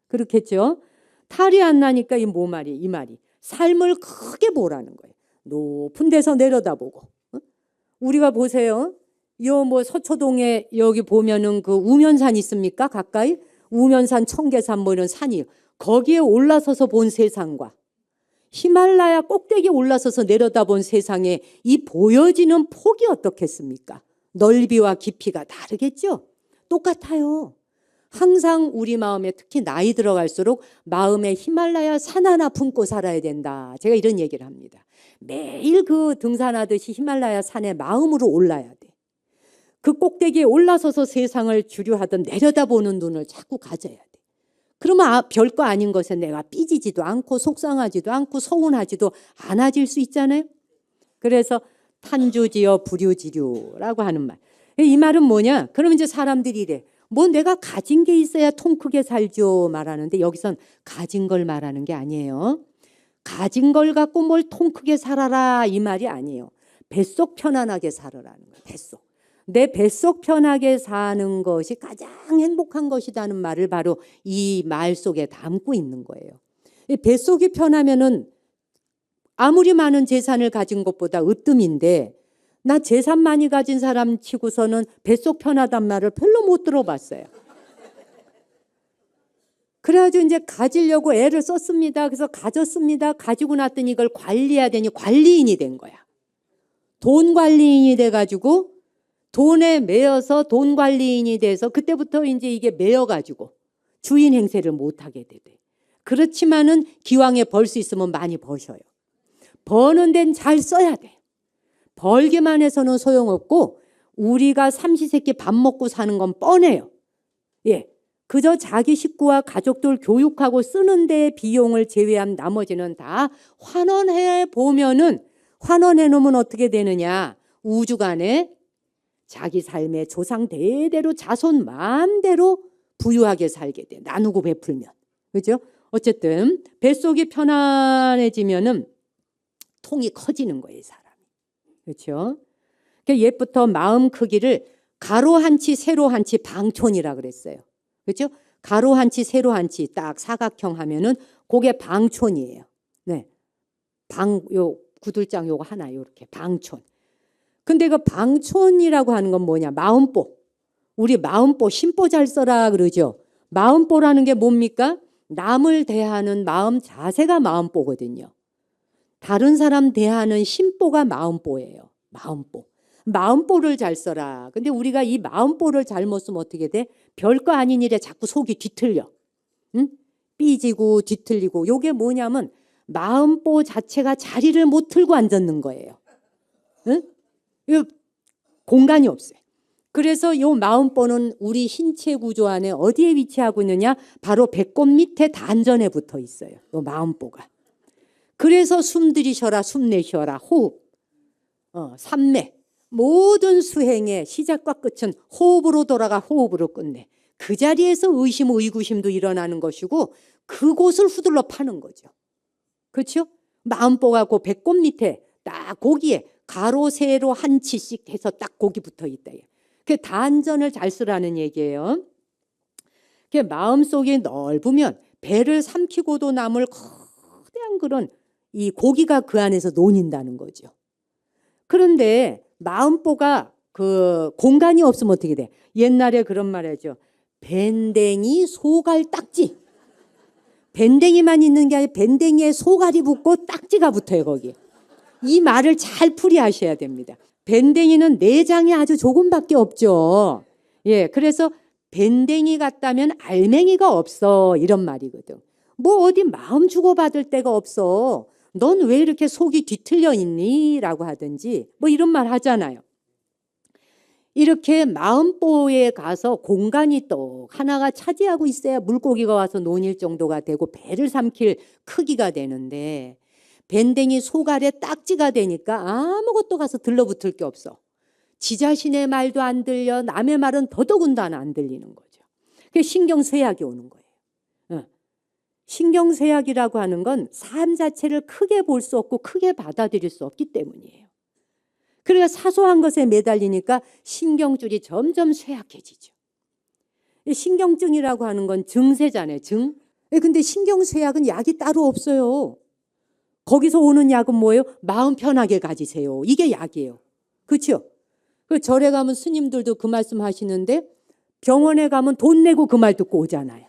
그렇겠죠? 탈이 안 나니까 이 말이 삶을 크게 보라는 거예요. 높은 데서 내려다보고. 우리가 보세요. 요 뭐 서초동에 여기 보면은 그 우면산 있습니까? 가까이 우면산, 청계산 뭐 이런 산이 거기에 올라서서 본 세상과 히말라야 꼭대기에 올라서서 내려다본 세상에 이 보여지는 폭이 어떻겠습니까? 넓이와 깊이가 다르겠죠? 똑같아요. 항상 우리 마음에 특히 나이 들어갈수록 마음에 히말라야 산 하나 품고 살아야 된다. 제가 이런 얘기를 합니다. 매일 그 등산하듯이 히말라야 산에 마음으로 올라야 돼. 그 꼭대기에 올라서서 세상을 주류하던 내려다보는 눈을 자꾸 가져야 돼. 그러면 별거 아닌 것에 내가 삐지지도 않고 속상하지도 않고 서운하지도 않아질 수 있잖아요. 그래서 탄주지어 불유지류라고 하는 말. 이 말은 뭐냐? 그러면 이제 사람들이 이래. 뭐 내가 가진 게 있어야 통 크게 살죠 말하는데 여기선 가진 걸 말하는 게 아니에요. 가진 걸 갖고 뭘 통 크게 살아라 이 말이 아니에요. 뱃속 편안하게 살아라는 거예요. 뱃속. 내 뱃속 편하게 사는 것이 가장 행복한 것이라는 말을 바로 이 말 속에 담고 있는 거예요. 뱃속이 편하면은 아무리 많은 재산을 가진 것보다 으뜸인데 나 재산 많이 가진 사람 치고서는 뱃속 편하단 말을 별로 못 들어봤어요. 그래가지고 이제 가지려고 애를 썼습니다. 그래서 가졌습니다. 가지고 났더니 이걸 관리해야 되니 관리인이 된 거야. 돈 관리인이 돼가지고 돈에 매여서 돈 관리인이 돼서 그때부터 이제 이게 매여가지고 주인 행세를 못하게 되대. 그렇지만은 기왕에 벌 수 있으면 많이 버셔요. 버는 데는 잘 써야 돼. 벌기만 해서는 소용없고 우리가 삼시세끼 밥 먹고 사는 건 뻔해요. 예, 그저 자기 식구와 가족들 교육하고 쓰는 데 비용을 제외한 나머지는 다 환원해 보면은 환원해 놓으면 어떻게 되느냐. 우주간에 자기 삶의 조상 대대로 자손 마음대로 부유하게 살게 돼. 나누고 베풀면. 그죠? 어쨌든 뱃속이 편안해지면은 통이 커지는 거예요, 사람이. 그렇죠? 그러니까 옛부터 마음 크기를 가로 한치, 세로 한치, 방촌이라 그랬어요. 그렇죠? 가로 한치, 세로 한치 딱 사각형 하면은 그게 방촌이에요. 네. 요 구들장 요거 하나 요렇게 방촌. 근데 그 방촌이라고 하는 건 뭐냐? 마음보. 우리 마음보, 심보 잘 써라 그러죠. 마음보라는 게 뭡니까? 남을 대하는 마음 자세가 마음보거든요. 다른 사람 대하는 심보가 마음보예요. 마음보. 마음보를 잘 써라. 근데 우리가 이 마음보를 잘못 쓰면 어떻게 돼? 별거 아닌 일에 자꾸 속이 뒤틀려. 응? 삐지고 뒤틀리고. 요게 뭐냐면 마음보 자체가 자리를 못 틀고 앉았는 거예요. 응? 공간이 없어요. 그래서 요 마음보는 우리 신체 구조 안에 어디에 위치하고 있느냐? 바로 배꼽 밑에 단전에 붙어 있어요. 요 마음보가. 그래서 숨 들이셔라, 숨 내쉬어라, 호흡, 삼매. 모든 수행의 시작과 끝은 호흡으로 돌아가 호흡으로 끝내. 그 자리에서 의심, 의구심도 일어나는 것이고 그곳을 후들러 파는 거죠. 그렇죠? 마음보가 그 배꼽 밑에 딱 거기에 가로, 세로 한 치씩 해서 딱 거기 붙어 있다. 그 단전을 잘 쓰라는 얘기예요. 그 마음속이 넓으면 배를 삼키고도 남을 거대한 그런 이 고기가 그 안에서 논인다는 거죠. 그런데 마음보가 그 공간이 없으면 어떻게 돼? 옛날에 그런 말 하죠. 밴댕이 소갈 딱지. 밴댕이만 있는 게 아니라 밴댕이에 소갈이 붙고 딱지가 붙어요 거기. 이 말을 잘 풀이하셔야 됩니다. 밴댕이는 내장이 아주 조금밖에 없죠. 예, 그래서 밴댕이 같다면 알맹이가 없어 이런 말이거든. 뭐 어디 마음 주고받을 데가 없어. 넌 왜 이렇게 속이 뒤틀려 있니? 라고 하든지 뭐 이런 말 하잖아요. 이렇게 마음보에 가서 공간이 또 하나가 차지하고 있어야 물고기가 와서 논일 정도가 되고 배를 삼킬 크기가 되는데 밴댕이 속알에 딱지가 되니까 아무것도 가서 들러붙을 게 없어. 지 자신의 말도 안 들려, 남의 말은 더더군다나 안 들리는 거죠. 그게 신경쇠약이 오는 거예요. 신경쇠약이라고 하는 건 삶 자체를 크게 볼 수 없고 크게 받아들일 수 없기 때문이에요. 그러니까 사소한 것에 매달리니까 신경줄이 점점 쇠약해지죠. 신경증이라고 하는 건 증세잖아요. 증. 근데 신경쇠약은 약이 따로 없어요. 거기서 오는 약은 뭐예요? 마음 편하게 가지세요. 이게 약이에요. 그렇죠? 그 절에 가면 스님들도 그 말씀 하시는데 병원에 가면 돈 내고 그 말 듣고 오잖아요.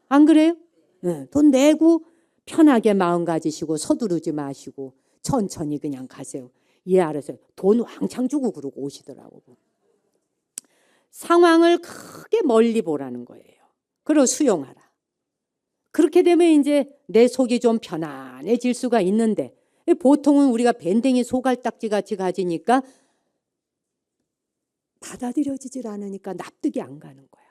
안 그래요? 네, 돈 내고 편하게 마음 가지시고 서두르지 마시고 천천히 그냥 가세요. 예, 알았어요. 돈 왕창 주고 그러고 오시더라고. 상황을 크게 멀리 보라는 거예요. 그리고 수용하라. 그렇게 되면 이제 내 속이 좀 편안해질 수가 있는데 보통은 우리가 밴댕이 소갈딱지 같이 가지니까 받아들여지질 않으니까 납득이 안 가는 거야.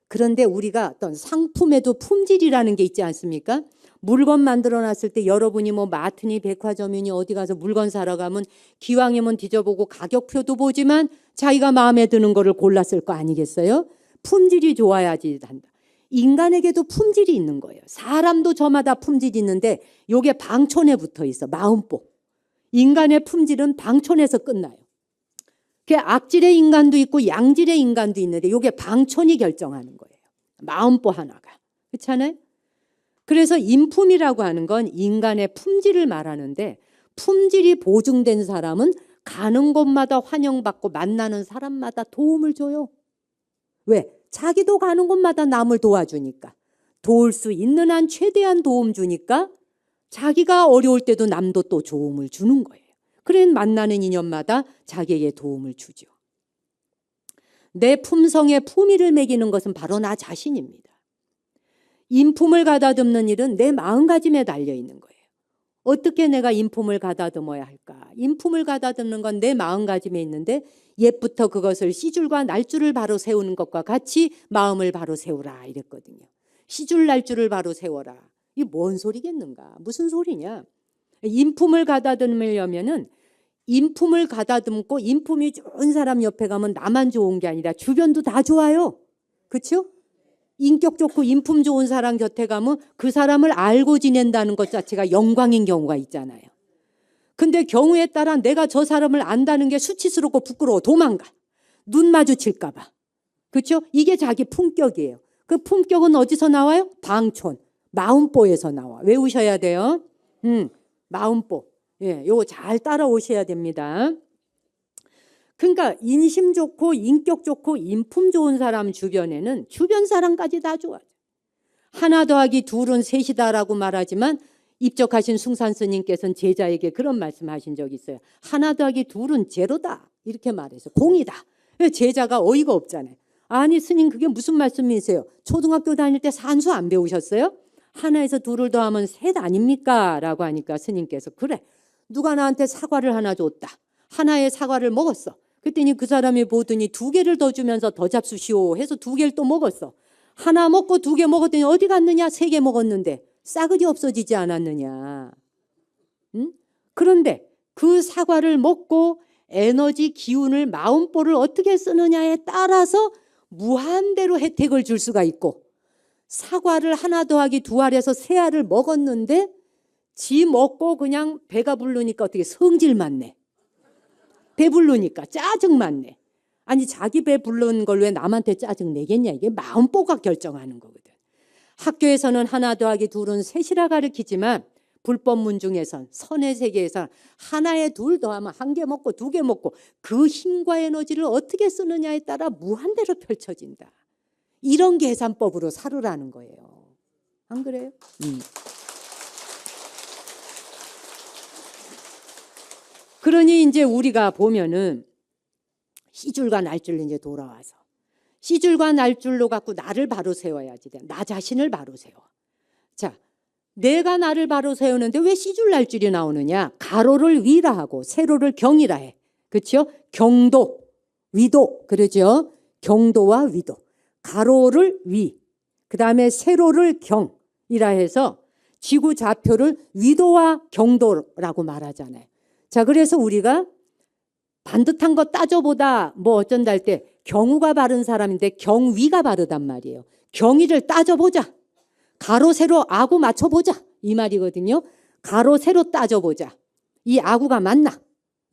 그런데 우리가 어떤 상품에도 품질이라는 게 있지 않습니까? 물건 만들어 놨을 때 여러분이 뭐 마트니 백화점이니 어디 가서 물건 사러 가면 기왕이면 뒤져보고 가격표도 보지만 자기가 마음에 드는 거를 골랐을 거 아니겠어요? 품질이 좋아야지 한다. 인간에게도 품질이 있는 거예요. 사람도 저마다 품질이 있는데 요게 방촌에 붙어 있어. 마음보. 인간의 품질은 방촌에서 끝나요. 그 악질의 인간도 있고 양질의 인간도 있는데 요게 방촌이 결정하는 거예요. 마음보 하나가. 그렇잖아요? 그래서 인품이라고 하는 건 인간의 품질을 말하는데 품질이 보증된 사람은 가는 곳마다 환영받고 만나는 사람마다 도움을 줘요. 왜? 자기도 가는 곳마다 남을 도와주니까. 도울 수 있는 한 최대한 도움 주니까 자기가 어려울 때도 남도 또 도움을 주는 거예요. 그래 만나는 인연마다 자기에게 도움을 주죠. 내 품성에 품위를 매기는 것은 바로 나 자신입니다. 인품을 가다듬는 일은 내 마음가짐에 달려있는 거예요. 어떻게 내가 인품을 가다듬어야 할까? 인품을 가다듬는 건 내 마음가짐에 있는데 옛부터 그것을 씨줄과 날줄을 바로 세우는 것과 같이 마음을 바로 세우라 이랬거든요. 씨줄 날줄을 바로 세워라. 이게 뭔 소리겠는가? 무슨 소리냐? 인품을 가다듬으려면은 인품을 가다듬고 인품이 좋은 사람 옆에 가면 나만 좋은 게 아니라 주변도 다 좋아요. 그렇죠? 인격 좋고 인품 좋은 사람 곁에 가면 그 사람을 알고 지낸다는 것 자체가 영광인 경우가 있잖아요. 근데 경우에 따라 내가 저 사람을 안다는 게 수치스럽고 부끄러워 도망가. 눈 마주칠까 봐. 그렇죠? 이게 자기 품격이에요. 그 품격은 어디서 나와요? 방촌, 마음보에서 나와. 외우셔야 돼요. 마음보. 예, 요거 잘 따라오셔야 됩니다. 그러니까 인심 좋고 인격 좋고 인품 좋은 사람 주변에는 주변 사람까지 다 좋아요. 하나 더하기 둘은 셋이다라고 말하지만 입적하신 숭산 스님께서는 제자에게 그런 말씀하신 적이 있어요. 하나 더하기 둘은 제로다 이렇게 말해서 공이다. 제자가 어이가 없잖아요. 아니 스님 그게 무슨 말씀이세요? 초등학교 다닐 때 산수 안 배우셨어요? 하나에서 둘을 더하면 셋 아닙니까? 라고 하니까 스님께서 그래 누가 나한테 사과를 하나 줬다. 하나의 사과를 먹었어. 그랬더니 그 사람이 보더니 2개를 더 주면서 더 잡수시오 해서 2개를 또 먹었어. 하나 먹고 2개 먹었더니 어디 갔느냐? 3개 먹었는데 싸그리 없어지지 않았느냐. 응? 그런데 그 사과를 먹고 에너지 기운을 마음보를 어떻게 쓰느냐에 따라서 무한대로 혜택을 줄 수가 있고 사과를 하나 더하기 2알에서 3알을 먹었는데 지 먹고 그냥 배가 부르니까 어떻게 성질만 내. 배부르니까 짜증만 내. 아니 자기 배 부른 걸 왜 남한테 짜증 내겠냐. 이게 마음보가 결정하는 거거든. 학교에서는 하나 더하기 2은 3이라 가르치지만 불법문 중에선 선의 세계에서 하나에 2 더하면 1개 먹고 2개 먹고 그 힘과 에너지를 어떻게 쓰느냐에 따라 무한대로 펼쳐진다. 이런 계산법으로 살으라는 거예요. 안 그래요? 그러니 이제 우리가 보면은 씨줄과 날줄로 이제 돌아와서 씨줄과 날줄로 갖고 나를 바로 세워야지 돼. 나 자신을 바로 세워. 자, 내가 나를 바로 세우는데 왜 씨줄 날줄이 나오느냐? 가로를 위라 하고 세로를 경이라 해. 그렇죠? 경도, 위도 그러죠? 경도와 위도. 가로를 위, 그 다음에 세로를 경이라 해서 지구 좌표를 위도와 경도라고 말하잖아요. 자, 그래서 우리가 반듯한 거 따져보다 뭐 어쩐다 할 때 경우가 바른 사람인데 경위가 바르단 말이에요. 경위를 따져보자. 가로 세로 아구 맞춰보자. 이 말이거든요. 가로 세로 따져보자. 이 아구가 맞나?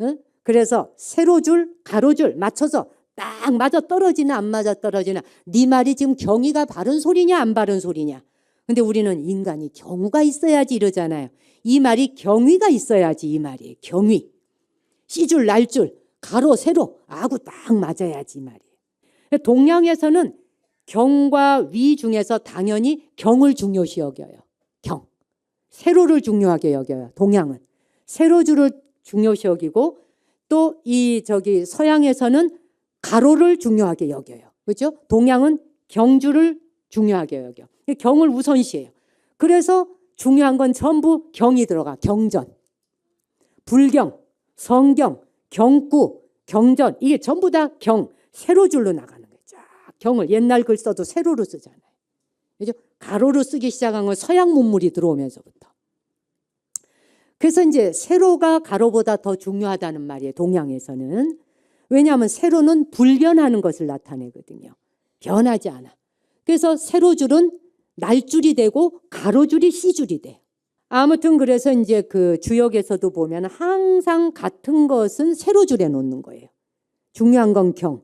응? 그래서 세로줄 가로줄 맞춰서 딱 맞아 떨어지나 안 맞아 떨어지나 네 말이 지금 경위가 바른 소리냐 안 바른 소리냐. 근데 우리는 인간이 경우가 있어야지 이러잖아요. 이 말이 경위가 있어야지 이 말이에요. 경위. C줄 날줄 가로 세로 아구 딱 맞아야지 이 말이에요. 동양에서는 경과 위 중에서 당연히 경을 중요시 여겨요. 경. 세로를 중요하게 여겨요. 동양은. 세로줄을 중요시 여기고 또 이 서양에서는 가로를 중요하게 여겨요. 그렇죠? 동양은 경주를 중요하게 여겨. 경을 우선시해요. 그래서 중요한 건 전부 경이 들어가. 경전. 불경, 성경, 경구, 경전 이게 전부 다 경, 세로줄로 나가는 거예요. 쫙 경을 옛날 글 써도 세로로 쓰잖아요. 그렇죠? 가로로 쓰기 시작한 건 서양 문물이 들어오면서부터. 그래서 이제 세로가 가로보다 더 중요하다는 말이에요. 동양에서는. 왜냐하면 세로는 불변하는 것을 나타내거든요. 변하지 않아. 그래서 세로줄은 날줄이 되고 가로줄이 C줄이 돼요. 아무튼 그래서 이제 그 주역에서도 보면 항상 같은 것은 세로줄에 놓는 거예요. 중요한 건 경.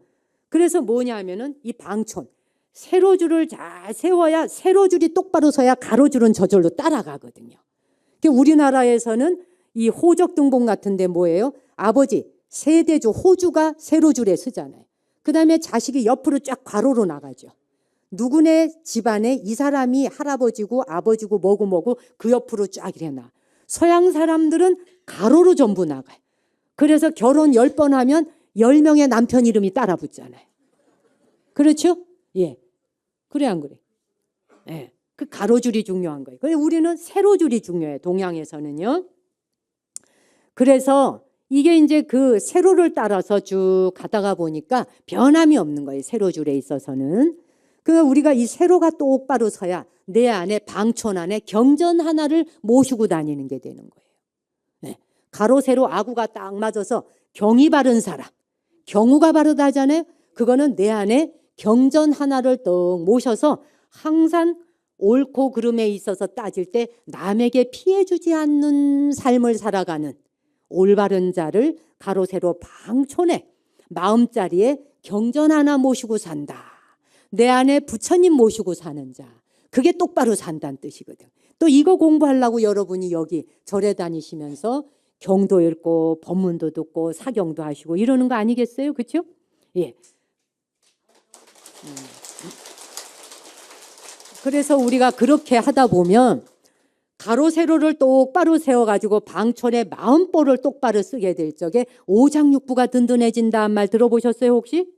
그래서 뭐냐면은 이 방촌. 세로줄을 잘 세워야 세로줄이 똑바로 서야 가로줄은 저절로 따라가거든요. 우리나라에서는 이 호적등본 같은데 뭐예요? 아버지 세대주 호주가 세로줄에 서잖아요. 그 다음에 자식이 옆으로 쫙 가로로 나가죠. 누구네 집안에 이 사람이 할아버지고 아버지고 뭐고 그 옆으로 쫙 이래 나. 서양 사람들은 가로로 전부 나가요. 그래서 결혼 10번 하면 10명의 남편 이름이 따라 붙잖아요. 그렇죠? 예. 그래 안 그래? 예. 그 가로줄이 중요한 거예요. 그래서 우리는 세로줄이 중요해요. 동양에서는요. 그래서 이게 이제 그 세로를 따라서 쭉 가다가 보니까 변함이 없는 거예요. 세로줄에 있어서는. 그 우리가 이 세로가 똑바로 서야 내 안에 방촌 안에 경전 하나를 모시고 다니는 게 되는 거예요. 네. 가로 세로 아구가 딱 맞아서 경이 바른 사람, 경우가 바르다 하잖아요. 그거는 내 안에 경전 하나를 떡 모셔서 항상 옳고 그름에 있어서 따질 때 남에게 피해 주지 않는 삶을 살아가는 올바른 자를 가로 세로 방촌에 마음자리에 경전 하나 모시고 산다. 내 안에 부처님 모시고 사는 자. 그게 똑바로 산다는 뜻이거든. 또 이거 공부하려고 여러분이 여기 절에 다니시면서 경도 읽고 법문도 듣고 사경도 하시고 이러는 거 아니겠어요? 그렇죠? 예. 그래서 우리가 그렇게 하다 보면 가로 세로를 똑바로 세워가지고 방촌의 마음보를 똑바로 쓰게 될 적에 오장육부가 든든해진다는 말 들어보셨어요 혹시?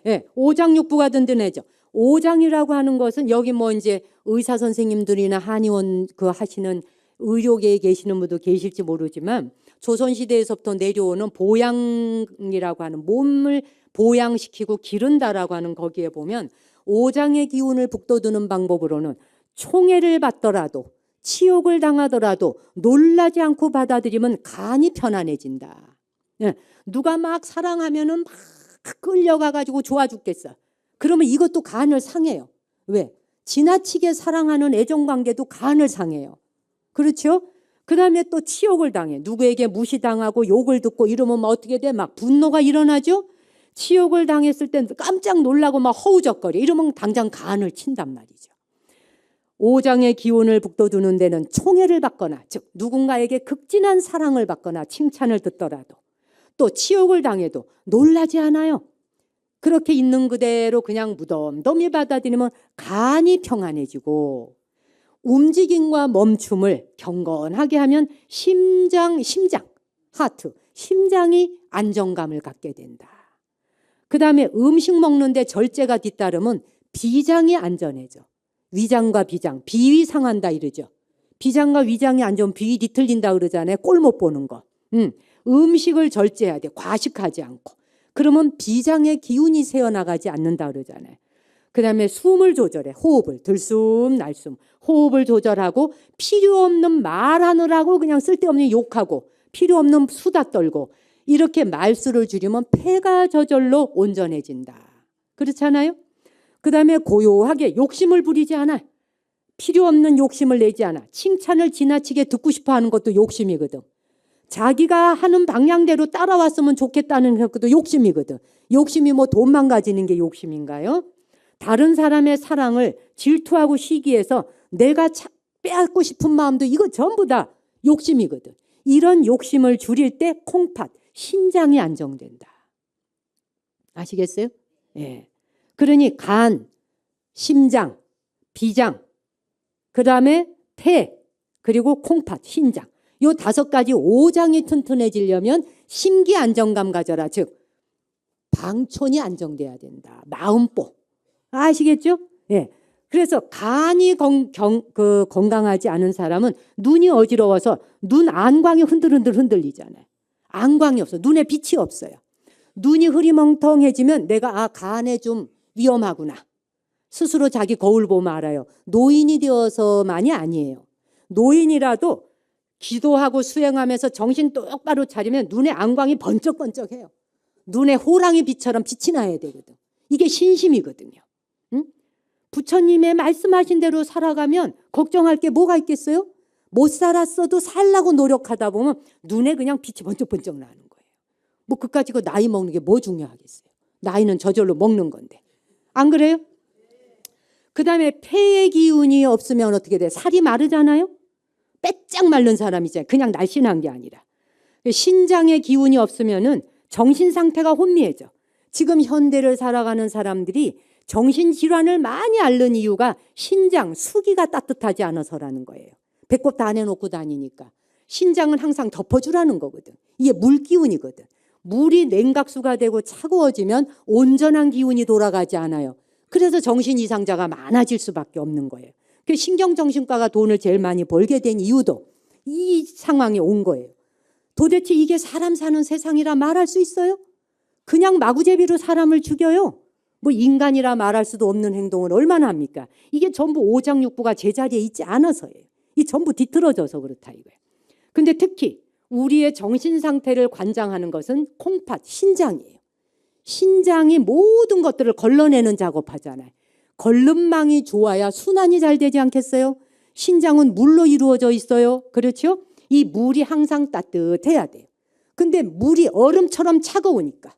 예, 오장육부가 든든해져. 오장이라고 하는 것은 여기 뭐 이제 의사 선생님들이나 한의원 그 하시는 의료계에 계시는 분도 계실지 모르지만 조선시대에서부터 내려오는 보양이라고 하는 몸을 보양시키고 기른다라고 하는 거기에 보면 오장의 기운을 북돋우는 방법으로는 총애를 받더라도 치욕을 당하더라도 놀라지 않고 받아들이면 간이 편안해진다. 예, 누가 막 사랑하면은 막 끌려가가지고 좋아 죽겠어. 그러면 이것도 간을 상해요. 왜? 지나치게 사랑하는 애정관계도 간을 상해요. 그렇죠? 그 다음에 또 치욕을 당해. 누구에게 무시당하고 욕을 듣고 이러면 어떻게 돼? 막 분노가 일어나죠? 치욕을 당했을 때 깜짝 놀라고 막 허우적거려. 이러면 당장 간을 친단 말이죠. 오장의 기운을 북돋우는 데는 총애를 받거나 즉 누군가에게 극진한 사랑을 받거나 칭찬을 듣더라도 또 치욕을 당해도 놀라지 않아요. 그렇게 있는 그대로 그냥 무덤덤히 받아들이면 간이 평안해지고 움직임과 멈춤을 경건하게 하면 심장, 하트, 심장이 안정감을 갖게 된다. 그 다음에 음식 먹는데 절제가 뒤따르면 비장이 안전해져. 위장과 비장, 비위 상한다 이러죠. 비장과 위장이 안 좋으면 비위 뒤틀린다 그러잖아요. 꼴 못 보는 거. 음식을 절제해야 돼. 과식하지 않고. 그러면 비장의 기운이 새어나가지 않는다 그러잖아요. 그 다음에 숨을 조절해. 호흡을. 들숨 날숨. 호흡을 조절하고 필요 없는 말하느라고 그냥 쓸데없는 욕하고 필요 없는 수다 떨고 이렇게 말수를 줄이면 폐가 저절로 온전해진다. 그렇잖아요? 그 다음에 고요하게 욕심을 부리지 않아. 필요 없는 욕심을 내지 않아. 칭찬을 지나치게 듣고 싶어 하는 것도 욕심이거든. 자기가 하는 방향대로 따라왔으면 좋겠다는 것도 욕심이거든. 욕심이 뭐 돈만 가지는 게 욕심인가요? 다른 사람의 사랑을 질투하고 시기해서 내가 빼앗고 싶은 마음도 이거 전부 다 욕심이거든. 이런 욕심을 줄일 때 콩팥, 신장이 안정된다. 아시겠어요? 예. 그러니 간, 심장, 비장, 그 다음에 폐, 그리고 콩팥, 신장. 요 5가지 오장이 튼튼해지려면 심기 안정감 가져라. 즉 방촌이 안정돼야 된다. 마음보. 아시겠죠? 예. 그래서 간이 건강하지 않은 사람은 눈이 어지러워서 눈 안광이 흔들리잖아요. 안광이 없어. 눈에 빛이 없어요. 눈이 흐리멍텅해지면 내가 간에 좀 위험하구나. 스스로 자기 거울 보면 알아요. 노인이 되어서만이 아니에요. 노인이라도 기도하고 수행하면서 정신 똑바로 차리면 눈에 안광이 번쩍번쩍해요. 눈에 호랑이 빛처럼 빛이 나야 되거든. 이게 신심이거든요. 응? 부처님의 말씀하신 대로 살아가면 걱정할 게 뭐가 있겠어요? 못 살았어도 살라고 노력하다 보면 눈에 그냥 빛이 번쩍번쩍 나는 거예요. 뭐 그까짓 거 나이 먹는 게 뭐 중요하겠어요? 나이는 저절로 먹는 건데. 안 그래요? 그 다음에 폐의 기운이 없으면 어떻게 돼? 살이 마르잖아요? 빼짝 마른 사람이잖아요. 그냥 날씬한 게 아니라. 신장의 기운이 없으면은 정신 상태가 혼미해져. 지금 현대를 살아가는 사람들이 정신질환을 많이 앓는 이유가 신장, 수기가 따뜻하지 않아서라는 거예요. 배꼽 다 내놓고 다니니까. 신장은 항상 덮어주라는 거거든. 이게 물기운이거든. 물이 냉각수가 되고 차가워지면 온전한 기운이 돌아가지 않아요. 그래서 정신 이상자가 많아질 수밖에 없는 거예요. 신경정신과가 돈을 제일 많이 벌게 된 이유도 이 상황이 온 거예요. 도대체 이게 사람 사는 세상이라 말할 수 있어요? 그냥 마구제비로 사람을 죽여요. 뭐 인간이라 말할 수도 없는 행동을 얼마나 합니까? 이게 전부 오장육부가 제자리에 있지 않아서예요. 이 전부 뒤틀어져서 그렇다 이거예요. 근데 특히 우리의 정신 상태를 관장하는 것은 콩팥, 신장이에요. 신장이 모든 것들을 걸러내는 작업하잖아요. 걸름망이 좋아야 순환이 잘 되지 않겠어요? 신장은 물로 이루어져 있어요. 그렇죠? 이 물이 항상 따뜻해야 돼요. 근데 물이 얼음처럼 차가우니까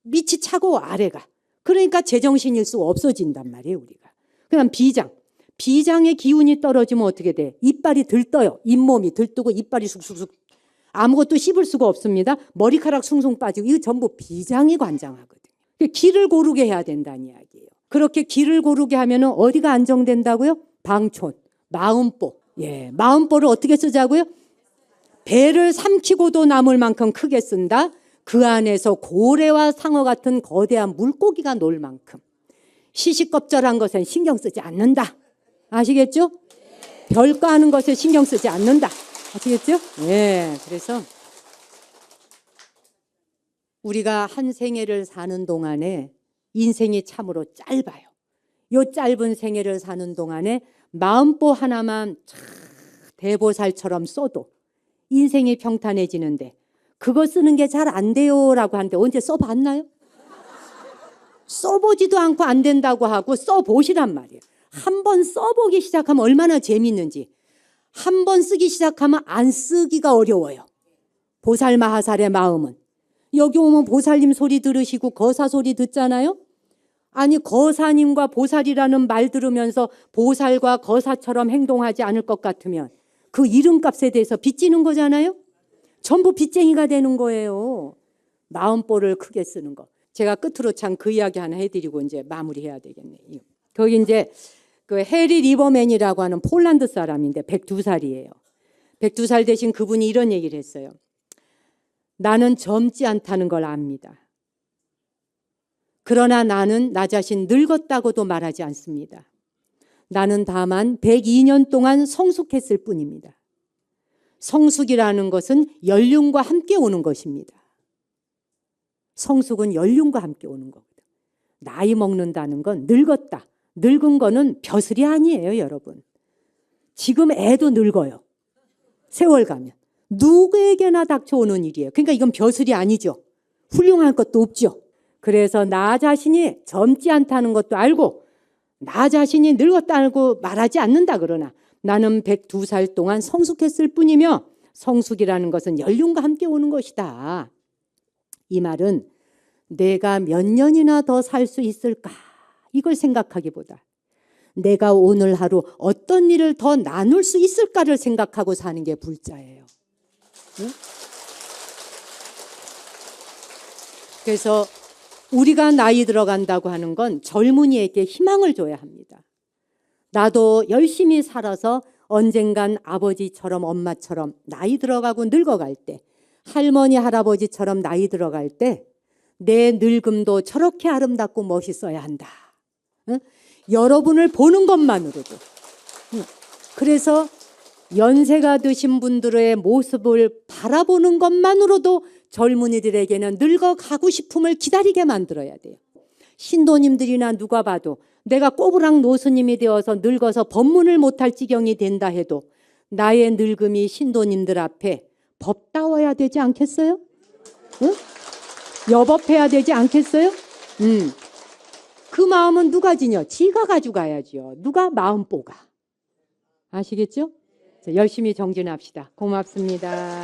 밑이 차가워 아래가. 그러니까 제정신일 수 없어진단 말이에요 우리가. 그다음 비장. 비장의 기운이 떨어지면 어떻게 돼? 이빨이 들떠요. 잇몸이 들뜨고 이빨이 쑥쑥쑥. 아무것도 씹을 수가 없습니다. 머리카락 숭숭 빠지고 이거 전부 비장이 관장하거든요. 길을 고르게 해야 된다는 이야기예요. 그렇게 길을 고르게 하면 어디가 안정된다고요? 방촌, 마음보. 예, 마음보를 어떻게 쓰자고요? 배를 삼키고도 남을 만큼 크게 쓴다. 그 안에서 고래와 상어 같은 거대한 물고기가 놀 만큼. 시시껍절한 것엔 신경 쓰지 않는다. 아시겠죠? 별가하는 것에 신경 쓰지 않는다. 아시겠죠? 예, 그래서 우리가 한 생애를 사는 동안에 인생이 참으로 짧아요. 이 짧은 생애를 사는 동안에 마음보 하나만 대보살처럼 써도 인생이 평탄해지는데 그거 쓰는 게 잘 안 돼요라고 하는데 언제 써봤나요? 써보지도 않고 안 된다고 하고 써보시란 말이에요. 한 번 써보기 시작하면 얼마나 재밌는지. 한 번 쓰기 시작하면 안 쓰기가 어려워요. 보살마하살의 마음은. 여기 오면 보살님 소리 들으시고 거사 소리 듣잖아요. 아니 거사님과 보살이라는 말 들으면서 보살과 거사처럼 행동하지 않을 것 같으면 그 이름값에 대해서 빚지는 거잖아요. 전부 빚쟁이가 되는 거예요. 마음보를 크게 쓰는 거. 제가 끝으로 참 그 이야기 하나 해드리고 이제 마무리해야 되겠네요. 거기 이제 그 해리 리버맨이라고 하는 폴란드 사람인데 102살이에요. 102살 대신 그분이 이런 얘기를 했어요. 나는 젊지 않다는 걸 압니다. 그러나 나는 나 자신 늙었다고도 말하지 않습니다. 나는 다만 102년 동안 성숙했을 뿐입니다. 성숙이라는 것은 연륜과 함께 오는 것입니다. 성숙은 연륜과 함께 오는 거거든. 나이 먹는다는 건 늙었다. 늙은 거는 벼슬이 아니에요, 여러분. 지금 애도 늙어요. 세월 가면. 누구에게나 닥쳐오는 일이에요. 그러니까 이건 벼슬이 아니죠. 훌륭한 것도 없죠. 그래서 나 자신이 젊지 않다는 것도 알고 나 자신이 늙었다고 말하지 않는다 그러나 나는 102살 동안 성숙했을 뿐이며 성숙이라는 것은 연륜과 함께 오는 것이다. 이 말은 내가 몇 년이나 더 살 수 있을까 이걸 생각하기보다 내가 오늘 하루 어떤 일을 더 나눌 수 있을까를 생각하고 사는 게 불자예요. 응? 그래서 우리가 나이 들어간다고 하는 건 젊은이에게 희망을 줘야 합니다. 나도 열심히 살아서 언젠간 아버지처럼 엄마처럼 나이 들어가고 늙어갈 때 할머니 할아버지처럼 나이 들어갈 때 내 늙음도 저렇게 아름답고 멋있어야 한다. 응? 여러분을 보는 것만으로도. 응. 그래서 연세가 드신 분들의 모습을 바라보는 것만으로도 젊은이들에게는 늙어가고 싶음을 기다리게 만들어야 돼요. 신도님들이나 누가 봐도 내가 꼬부랑 노스님이 되어서 늙어서 법문을 못할 지경이 된다 해도 나의 늙음이 신도님들 앞에 법다워야 되지 않겠어요? 응? 여법해야 되지 않겠어요? 그 마음은 누가 지녀? 지가 가져가야죠. 누가 마음 뽀가. 아시겠죠? 열심히 정진합시다. 고맙습니다.